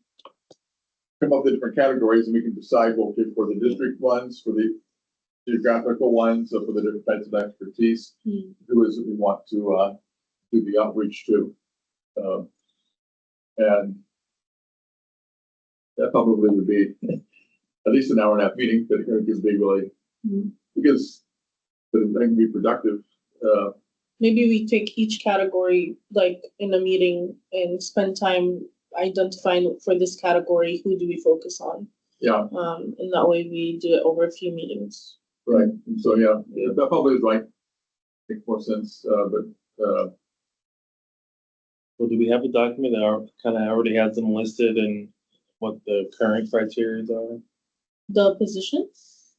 come up with different categories and we can decide, well, okay, for the district ones, for the geographical ones, so for the different types of expertise, Hmm. who is it we want to do the outreach to. And that probably would be at least an hour and a half meeting, but it could be really, Mhm. because it can be productive. Maybe we take each category like in a meeting and spend time identifying for this category, who do we focus on? Yeah, And that way we do it over a few meetings. right. And so, yeah, that probably is right. Makes more sense, but Well, do we have a document that kind of already has them listed and what the current criteria are? The positions?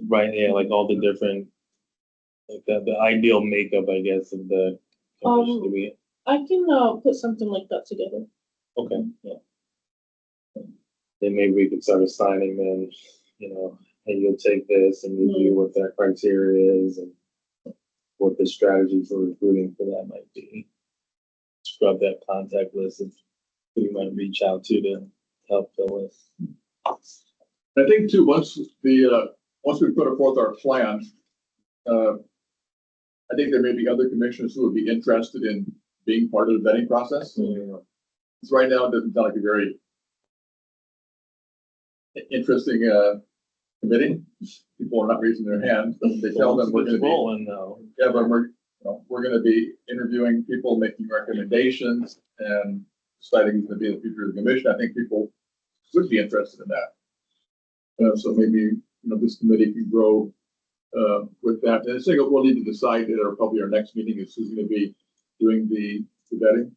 Right, yeah, like all the different, like the ideal makeup, I guess, of the commission. Do we, I can put something like that together. okay, yeah. Then maybe we could start assigning them, hey, you'll take this and review what that criteria is and what the strategy for recruiting for that might be. Scrub that contact list of who you might reach out to help fill it. I think too, once we put forth our plan, I think there may be other commissioners who would be interested in being part of the vetting process. Because right now it doesn't sound like a very interesting committee. People are not raising their hands, but they tell them we're going to be. Rolling though. Yeah, but we're going to be interviewing people, making recommendations, and deciding who's going to be the future of the commission. I think people would be interested in that. So maybe this committee can grow with that. And I think we'll need to decide at probably our next meeting is who's going to be doing the vetting.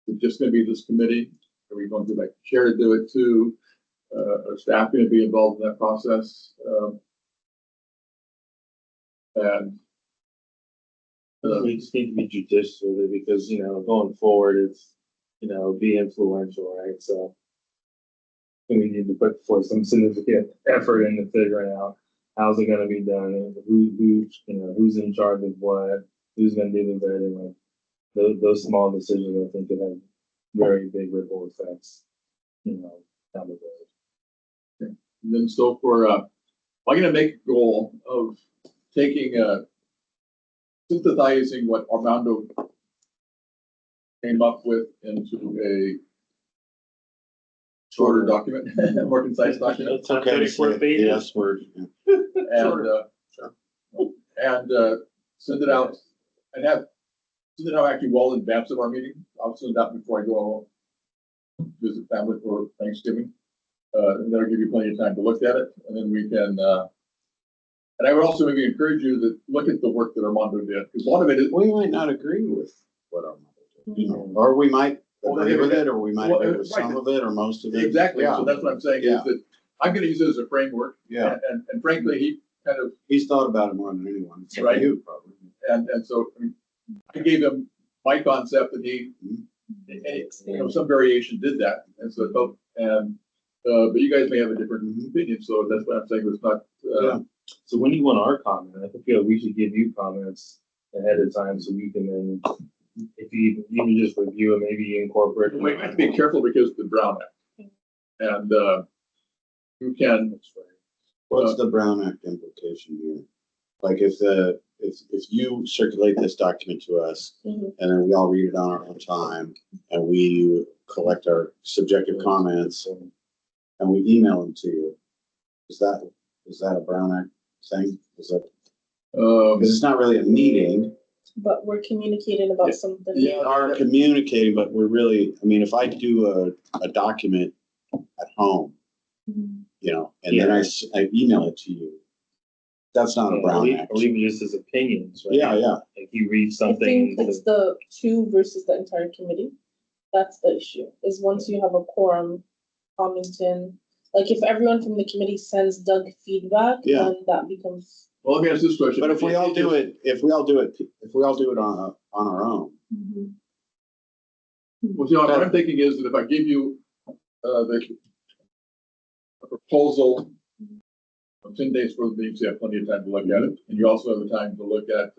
Is it just going to be this committee? Are we going to like chair to do it too? Are staff going to be involved in that process? And We just need to be judicious with it because, going forward, it's, be influential, right? So we need to put forth some significant effort into figuring out how's it going to be done, and who's in charge of what, who's going to do the vetting. Like those small decisions, I think, could have very big ripple effects, down the road. then so I'm going to make a goal of taking, synthesizing what Armando came up with into a shorter document, a more concise document. It's okay to say it. Yes, word. And send it out and send it out actually well in advance of our meeting. I'll send it out before I go visit family for Thanksgiving. And that'll give you plenty of time to look at it, and then we can, and I would also maybe encourage you to look at the work that Armando did, because a lot of it is, We might not agree with what our mother did, you know, or we might agree with it, or we might agree with some of it, or most of it. exactly, Yeah. so that's what I'm saying, is that I'm gonna use it as a framework. Yeah. And frankly, he kind of, He's thought about it more than anyone, except Right. you probably. and so, I mean, I gave him my concept, and he, and some variation did that, and so it felt, and, but you guys may have a different opinion, so that's what I'm saying, it's not, Yeah. So when you want our comment, I feel we should give you comments ahead of time so we can then, if you can just review it, maybe incorporate. we have to be careful because of the Brown Act. And, you can, What's the Brown Act implication here? Like if you circulate this document to us Mhm. and then we all read it on our own time and we collect our subjective comments and we email them to you, is that a Brown Act thing? Is that, because it's not really a meeting. But we're communicating about something. Yeah. We are communicating, but we're really, I mean, if I do a document at home, Mhm. you know, and then I email it to you, that's not a Brown Act. Or even just his opinions, right? Yeah, yeah. Like he reads I something. think it's the two versus the entire committee. That's the issue, is once you have a quorum commenting, like if everyone from the committee sends Doug feedback, Yeah. then that becomes. well, let me ask this question. But if we all do it on our own, Well, see, what I'm thinking is that if I give you, a proposal of 10 days for the meeting, so you have plenty of time to look at it, and you also have the time to look at,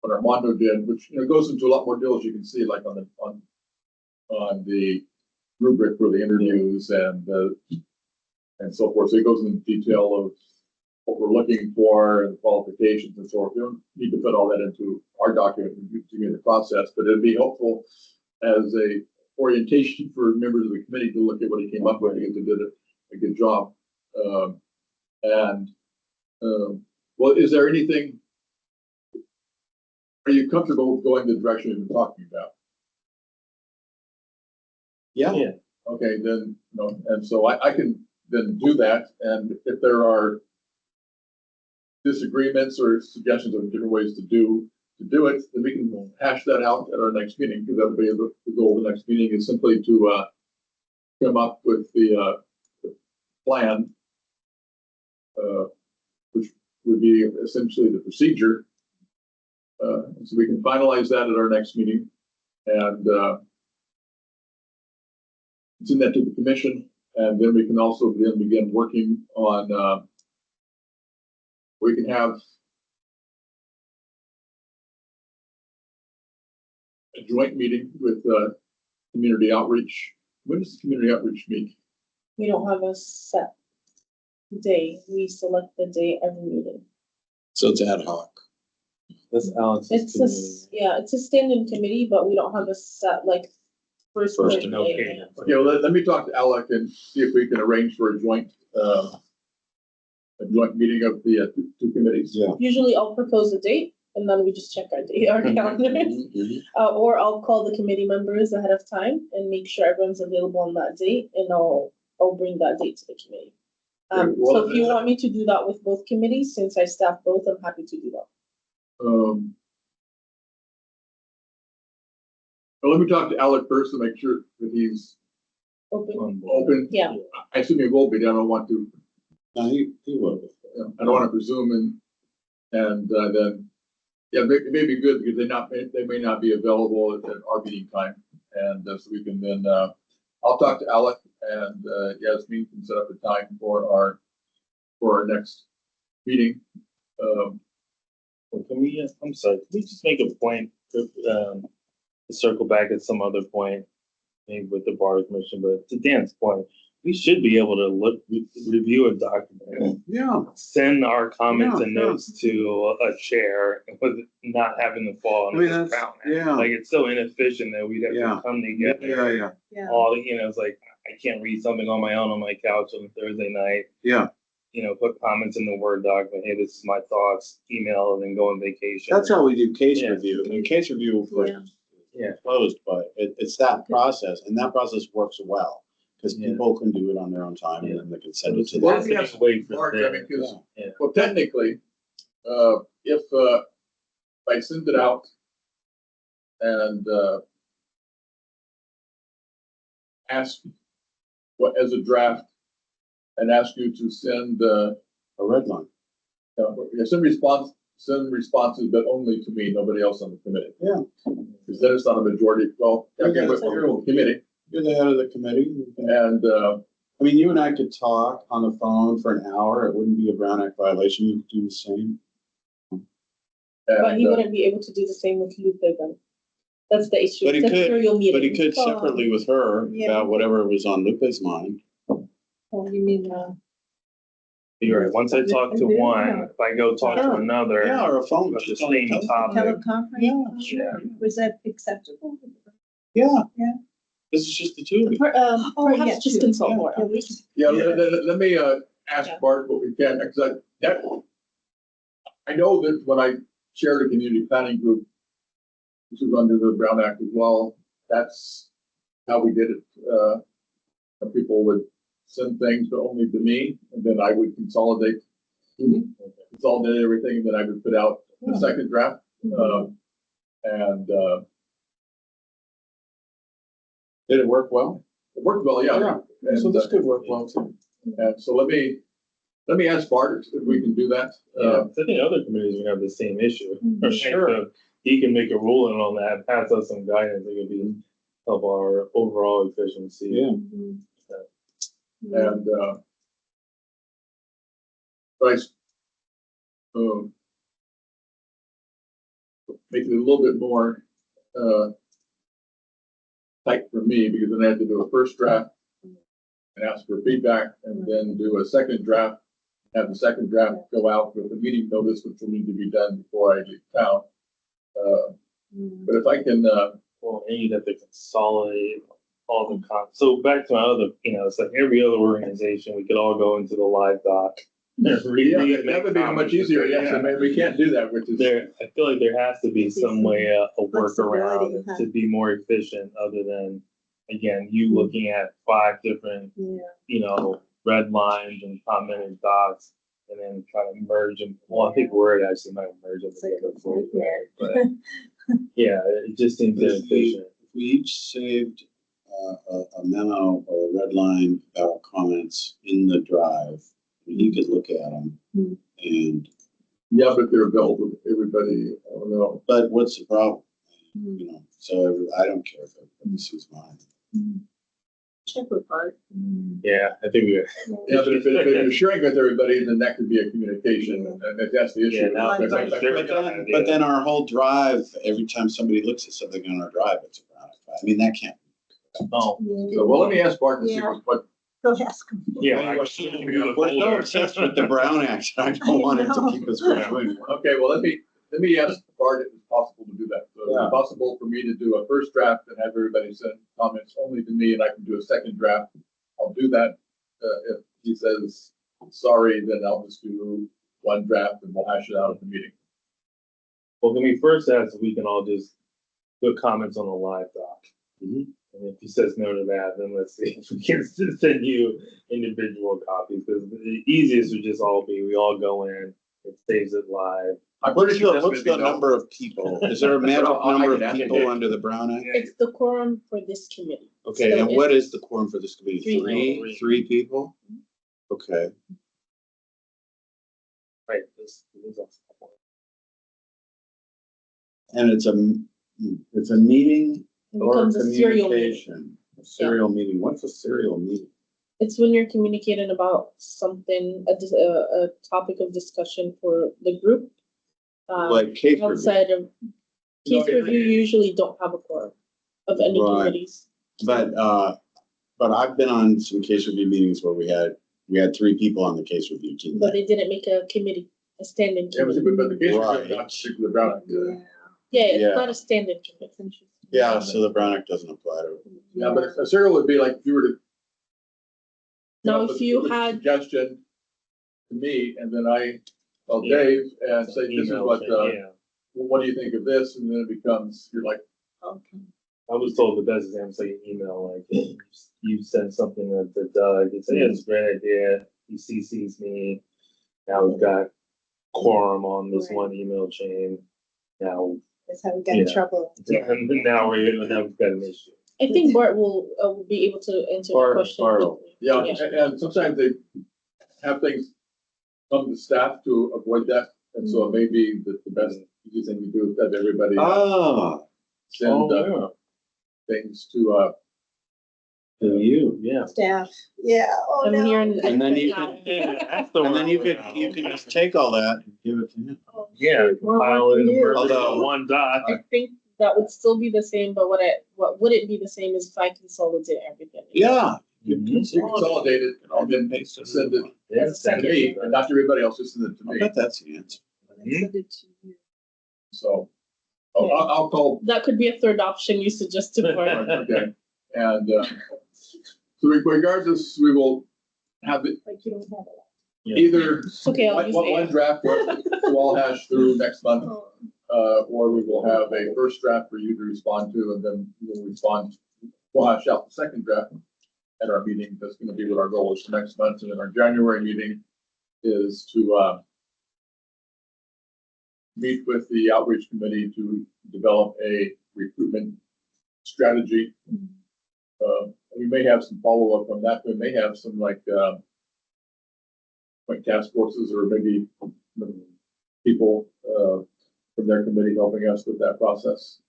what Armando did, which, goes into a lot more detail, as you can see, like on the rubric for the interviews and so forth. So it goes into detail of what we're looking for and qualifications and so forth. We don't need to put all that into our document to get the process, but it'd be helpful as a orientation for members of the committee to look at what he came up with, because he did a good job. Well, is there anything, are you comfortable with going the direction you've been talking about? yeah. Yeah. Okay, then, and so I can then do that, and if there are disagreements or suggestions of different ways to do it, then we can hash that out at our next meeting, because that'll be the goal of the next meeting, is simply to come up with the plan, which would be essentially the procedure. So we can finalize that at our next meeting, and send that to the commission, and then we can also then begin working on, we can have a joint meeting with community outreach. When does the community outreach meet? We don't have a set day. We select the day every meeting. So it's ad hoc. That's Alex's committee. It's a standing committee, but we don't have a set, like, first First day. Okay. Okay, well, let me talk to Alec and see if we can arrange for a joint meeting of the two committees. Yeah. Usually I'll propose a date and then we just check our calendars. Or I'll call the committee members ahead of time and make sure everyone's available on that date, and I'll bring that date to the committee. So if you want me to do that with both committees, since I staff both, I'm happy to do that. Well, let me talk to Alec first to make sure that he's open. Yeah. I assume he will be. I don't want to. No, he will. I don't want to presume and then, yeah, it may be good because they may not be available at our meeting time, and so we can then I'll talk to Alec, and Yasmin can set up a time for our next meeting. Can we, I'm sorry, can we just make a point to circle back at some other point, maybe with the bar commission, but to Dan's point, we should be able to review a document, Yeah, send our comments Yeah, and yeah. notes to a chair with not having to fall I under mean, the that's, crown. yeah, Like, it's so inefficient that we'd have Yeah. to come yeah, together. yeah, Yeah. All, it's like, I can't read something on my own on my couch on a Thursday night, yeah. put comments in the Word document, hey, this is my thoughts, email, and then go on vacation. That's how we do case Yeah. review. And case review, of course, Yeah. Yeah. closed, but it's that process, and that process works well. Because Yeah. people can do it on their own time, and then they can send it to Well, them. yes, Wait for Mark, I that. mean, because, Yeah. well, technically, if I send it out and ask what as a draft and ask you to send A red line. send responses, but only to me, nobody else on the committee. Yeah. Because then it's not a majority. Well, okay, but we're a committee, You're the head of the committee. You can- and I mean, you and I could talk on the phone for an hour. It wouldn't be a Brown Act violation. You could do the same. But he and wouldn't be able to do the same with Lupe then. That's the issue. But he could- Secretarial meeting. But he could separately with her Yeah. about whatever was on Lupe's mind. Oh, you mean, You're right. Once I talk to one, if I go talk to Yeah. another, Yeah, or a phone. about the just on the same telephone. topic. teleconference? Yeah. Was that acceptable? Yeah. Yeah. This is just the two of you. Oh, yeah, Perhaps just too. consult Yeah. more. Yeah, we can- yeah, let me ask Yeah. Bart what we can, because I know that when I chaired a community planning group, which was under the Brown Act as well, that's how we did it. And people would send things, but only to me, and then I would consolidate everything, and then I would put out the second draft. And Did it work well? it worked well, yeah. And, So this could work well too. and so let me ask Bart if we can do that. I think other committees would have the same issue. Mhm. Sure. So he can make a ruling on that, pass us some guidance, it could be help our overall efficiency. Yeah. And, but make it a little bit more, tight for me, because then I have to do a first draft and ask for feedback, and then do a second draft, have the second draft go out with a meeting notice, which will need to be done before I leave town. But if I can, Well, and you'd have to consolidate all the so back to my other, it's like every other organization, we could all go into the live doc. and read yeah, it, make that would be much comments. easier, yes, Yeah. I mean, we can't do that, which is. I feel like there has to be some way, a Flexibility, workaround huh? to be more efficient, other than, again, you looking at 5 different, Yeah. red lines and commented docs, and then trying to merge them. Well, I think Word actually might merge them It's like together a for you, nightmare. but yeah, it just seems If we inefficient. each saved a memo or a red line about comments in the drive, you could look at them. Mhm. And, Yeah, but they're available to everybody, I don't know. but what's the problem? Mhm. So I don't care if everybody sees mine. Check with Bart. Yeah, I think we. Yeah, but if you're sharing with everybody, then that could be a communication, and that's the issue. Yeah, now if But it's I- But then our whole drive, every time somebody looks at something on our drive, it's a Brown Act. I mean, that can't. Oh, So, well, let me ask Bart and see Yeah. what, Go ask him. yeah. We're so obsessed with the Brown Act. I don't want it to keep us from doing it. okay, well, let me ask Bart if it's possible to do that. So is Yeah. it possible for me to do a first draft and have everybody send comments only to me, and I can do a second draft? I'll do that. If he says, sorry, then I'll just do one draft and we'll hash it out at the meeting. Well, can we first ask if we can all just put comments on the live doc? Mhm. And if he says no to that, then let's see if we can send you individual copies, because the easiest would just all be, we all go in, it saves it live. I'm pretty sure that's What's gonna the be no. number of people? Is there a magic I number can of ask people him. under the Brown Act? It's the quorum for this committee. Okay, So and what is the quorum for this committee? Three. Three people? Okay, Right. This is also. and it's a meeting It or becomes a serial meeting. communication. A serial meeting. What's a serial meeting? It's when you're communicating about something, a topic of discussion for the group. Like case review. Outside of case No, review, you usually don't have a quorum of any Right. committees. But But I've been on some case review meetings where we had 3 people on the case review team. But they didn't make a committee, a standing Yeah, but committee. the case Right. was not particular Brown Act, Yeah. Yeah, it's Yeah. not a standing committee. Yeah, so the Brown Act doesn't apply to it. Yeah, but a serial would be like if you were to. Now, come up if with you a had, suggestion to me, and then I call Yeah. Dave and say, this is Email what, thing, yeah. what do you think of this? And then it becomes, you're like, Okay. I was told the best example is like an email, like you send something to Doug, he said, yeah, it's a great idea, he CCs me. Now we've got quorum on this Right. one email chain. Now, That's how we got in Yeah. trouble. and now we've got an issue. I think Bart will be able to answer the Bart- question. Bart. quickly. yeah, and sometimes they have things come to staff to avoid that. And so it may be that the best easy thing to do is have everybody Ah, send yeah. things to, to you. Yeah. Staff, yeah, oh I'm no. hearing. And then you now. That's the And then you word. can just take all that and give it to him. Oh, Yeah, shoot, more compile work it for in you. a Although- one doc. I think that would still be the same, but what would it be the same is if I consolidate everything. Yeah. you consolidate it and then Paste it. send it Yeah, That's a to second. me, and not to everybody else, just send it to I me. bet that's the answer. Send it to you. So I'll call. That could be a third option you suggest to Bart. Okay, and so regardless, we will have it Like you don't have it. Yeah. either It's okay, I'll use one it. draft to all hash through next month, Oh, or we will have a first draft for you to respond to, and then we'll respond. We'll hash out the second draft at our meeting. That's going to be what our goal is for next month, and then our January meeting is to meet with the outreach committee to develop a recruitment strategy. We may have some follow-up on that. We may have some like task forces or maybe people from their committee helping us with that process.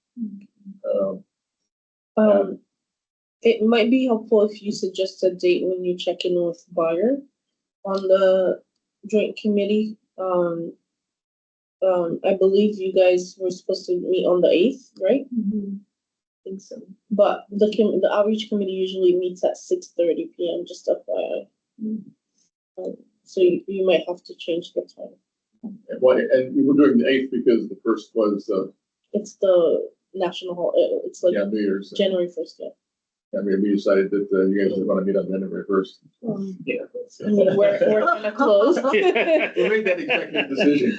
It might be helpful if you suggest a date when you check in with Buyer on the joint committee. I believe you guys were supposed to meet on the 8th, right? mhm. Think so. But the outreach committee usually meets at 6:30 PM, just FYI. So you might have to change the time. And we were doing the 8th because the first was, It's the national hall, it's like New Year's. January 1st, yeah. And we decided that you guys were going to meet on January 1st. Yeah. I mean, we're kind of close. We made that executive decision.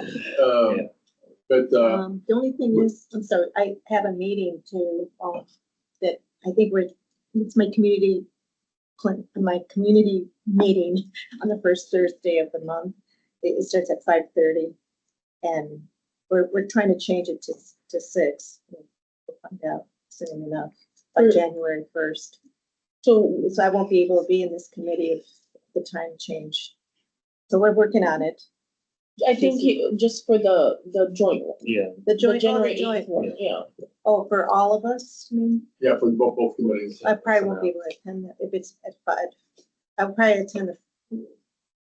But The only thing is, I'm sorry, I have a meeting to, that I think it's my community meeting on the first Thursday of the month. It starts at 5:30, and we're trying to change it to 6. We'll find out soon enough by January 1st. So So I won't be able to be in this committee if the time change. So we're working on it. I think just for the joint one. Yeah. The The joint, January the 8th joint. one, yeah. Oh, for all of us? I mean, yeah, for both committees. I probably won't be able to attend that if it's at 5. I'll probably attend the,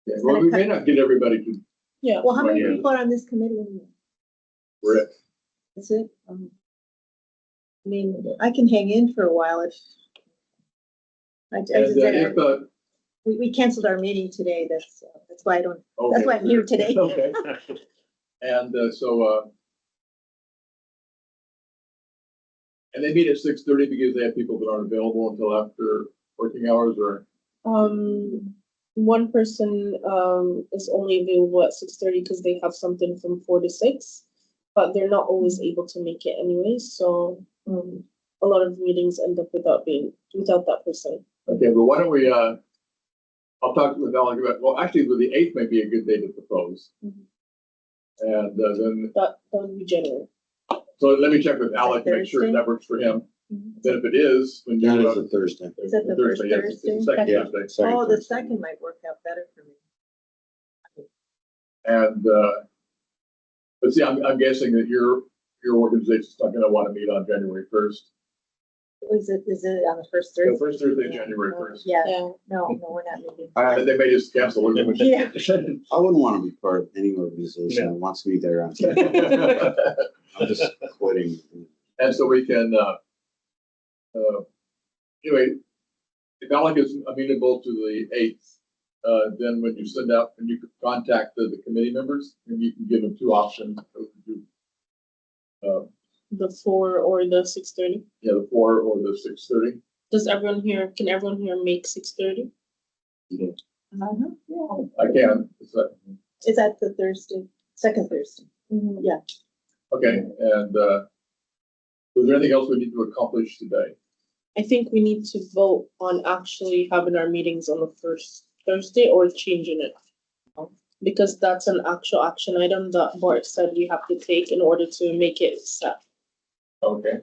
Yeah, well, we may not get everybody to, Yeah. well, how many Yeah. people are on this committee anyway? we're at, Is it? I mean, I can hang in for a while if. I just and said, if, we canceled our meeting today. That's why I don't, okay. that's why I'm here today. Okay, and and they meet at 6:30 because they have people that aren't available until after working hours, or? One person is only available at 6:30 because they have something from 4 to 6, but they're not always able to make it anyways. So a lot of meetings end up without that person. Okay, well, why don't we, I'll talk with Alec about, well, actually, the 8th may be a good day to propose. Mhm. And then, That would be January. so let me check with Alec, make sure Thursday? that works for him. Mhm. Then if it is, when you. That is a Thursday. Is that the first Thursday, yes, it's the Thursday? second Yeah. Thursday. Second Oh, the Thursday. second might work out better for me. And, but see, I'm guessing that your organization's not gonna wanna meet on January 1st. Is it on the first The Thursday? first Thursday, January 1st. Yeah, Yeah. no, we're not meeting. And they may just cancel it. Yeah. I wouldn't want to be part of any organization that wants me there. I'm just quitting. And so we can, anyway, if Alec is amenable to the 8th, then when you send out, and you could contact the committee members, and you can give them 2 options. The 4 or the 6:30. Yeah, the 4 or the 6:30. Can everyone here make 6:30? Yeah. I can. Is that the Thursday, second Thursday? Yeah. Okay, and is there anything else we need to accomplish today? I think we need to vote on actually having our meetings on the first Thursday or changing it. Because that's an actual action item that Bart said we have to take in order to make it set. Okay.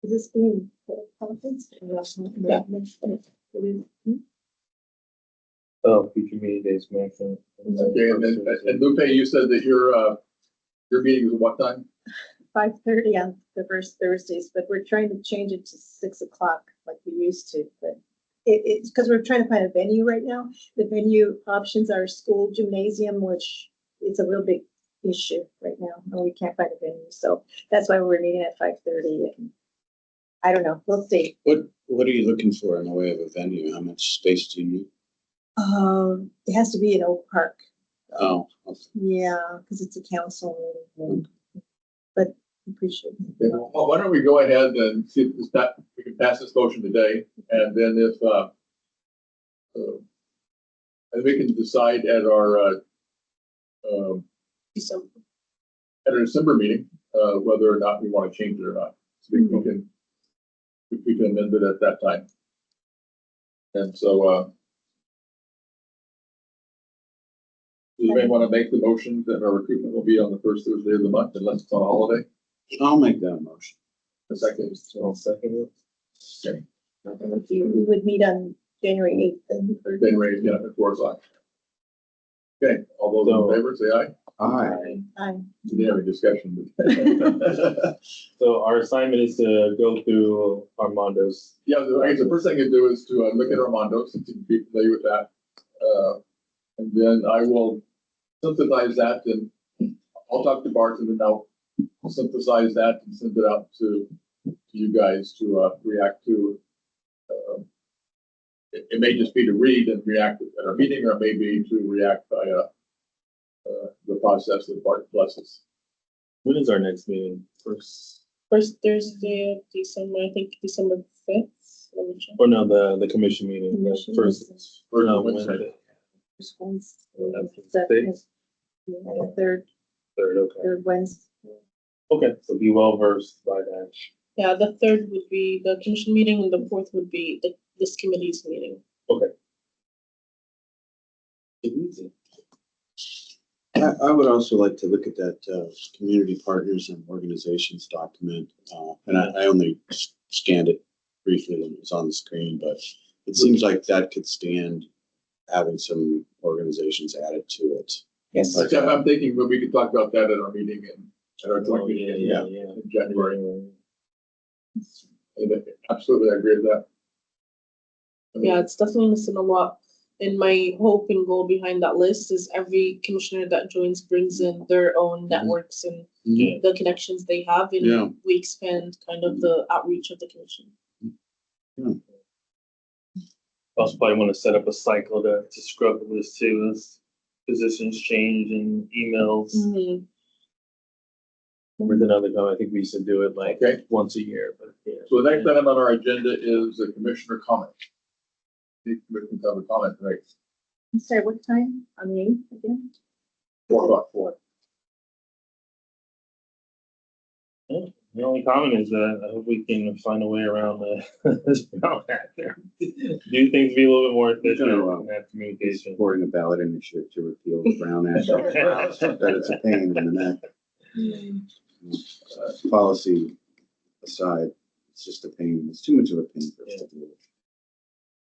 Is this being conference? Yeah. Oh, future meeting days mentioned. Okay, and Lupe, you said that your meeting is at what time? 5:30 on the first Thursdays, but we're trying to change it to 6 o'clock like we used to, but it's because we're trying to find a venue right now. The venue options are school gymnasium, which is a real big issue right now, and we can't find a venue, so that's why we're meeting at 5:30. And I don't know, we'll see. What are you looking for in the way of a venue? How much space do you need? It has to be in Oak Park. Oh, okay. Yeah, because it's a council meeting, but appreciate it. Okay, well, why don't we go ahead and see if we can pass this motion today, and then if and we can decide at our December meeting whether or not we want to change it or not. So we can amend it at that time. And so does anybody want to make the motion that our recruitment will be on the first Thursday of the month unless it's on a holiday? I'll make that motion. The second. I'll second it. Okay. We would meet on January 8th then. Then raise, yeah, at 4 o'clock. Okay, all those in favor, say aye. Aye. Aye. We didn't have a discussion. So our assignment is to go through Armando's. Yeah, I guess the first thing to do is to look at Armando, since you can be familiar with that. And then I will synthesize that, and I'll talk to Bart, and then I'll synthesize that and send it out to you guys to react to. It may just be to read and react at our meeting, or it may be to react via the process that Bart blesses. When is our next meeting? First, Thursday of December, I think December 5th. Let me check. or no, the commission meeting, the Commission first. First no, Wednesday. First Wednesday, That's the second, sixth. yeah, third Third, okay. Wednesday. Okay, so be well versed by that. Yeah, the 3rd would be the commission meeting and the 4th would be this committee's meeting. Easy. I would also like to look at that community partners and organizations document. And I only scanned it briefly when it was on the screen, but it seems like that could stand having some organizations added to it. Yes. Like, I'm thinking that we could talk about that at our meeting at our joint Oh, meeting yeah. in January. And absolutely, I agree with that. Yeah, it's definitely missing a lot. And my hope and goal behind that list is every commissioner that joins brings in their own networks and Mhm. the connections they have, and Yeah. we expand kind of the outreach of the commission. Also probably want to set up a cycle to scrub the list too, as positions change and emails. Mhm. With another time, I think we used to do it like Okay. once a year, but yeah. So the next item on our agenda is a commissioner comment. The commissioners have a comment tonight. I'm sorry, what time on the 8th again? 4 o'clock. The only comment is that I hope we can find a way around this brown act there. Do things be a little bit more efficient in that communication. Supporting a ballot initiative to repeal the Brown Act. That it's a pain in the neck. Policy aside, it's just a pain. It's too much of a pain for us to deal with.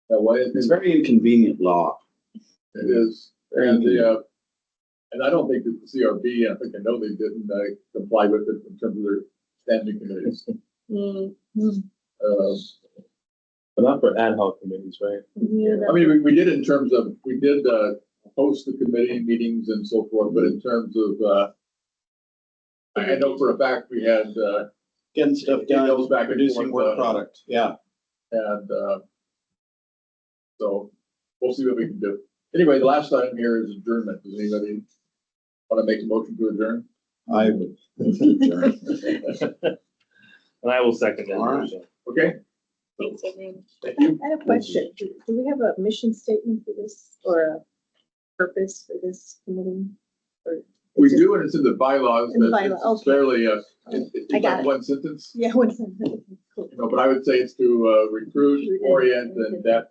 That way, It's very inconvenient law. it is, and and I don't think that the CRB, I think I know they didn't comply with it in terms of their standing committees. Mm. But not for ad hoc committees, right? Yeah, I mean, we did in terms of, we did host the committee meetings and so forth, but in terms of, I know for a fact we had, Getting stuff done, Emails back and producing forth, work product, yeah. and So we'll see what we can do. Anyway, the last item here is adjournment. Does anybody want to make a motion to adjourn? I would. adjourn. And I will second that All right. motion. Okay, Thanks, everyone. thank you. I had a question. Do we have a mission statement for this or a purpose for this committee? Or We it's just- do, and it's in the bylaws, In the but bylaw, it's okay. fairly, I it's got like it. one sentence. Yeah, what's that? Cool. But I would say it's to recruit, orient, and vet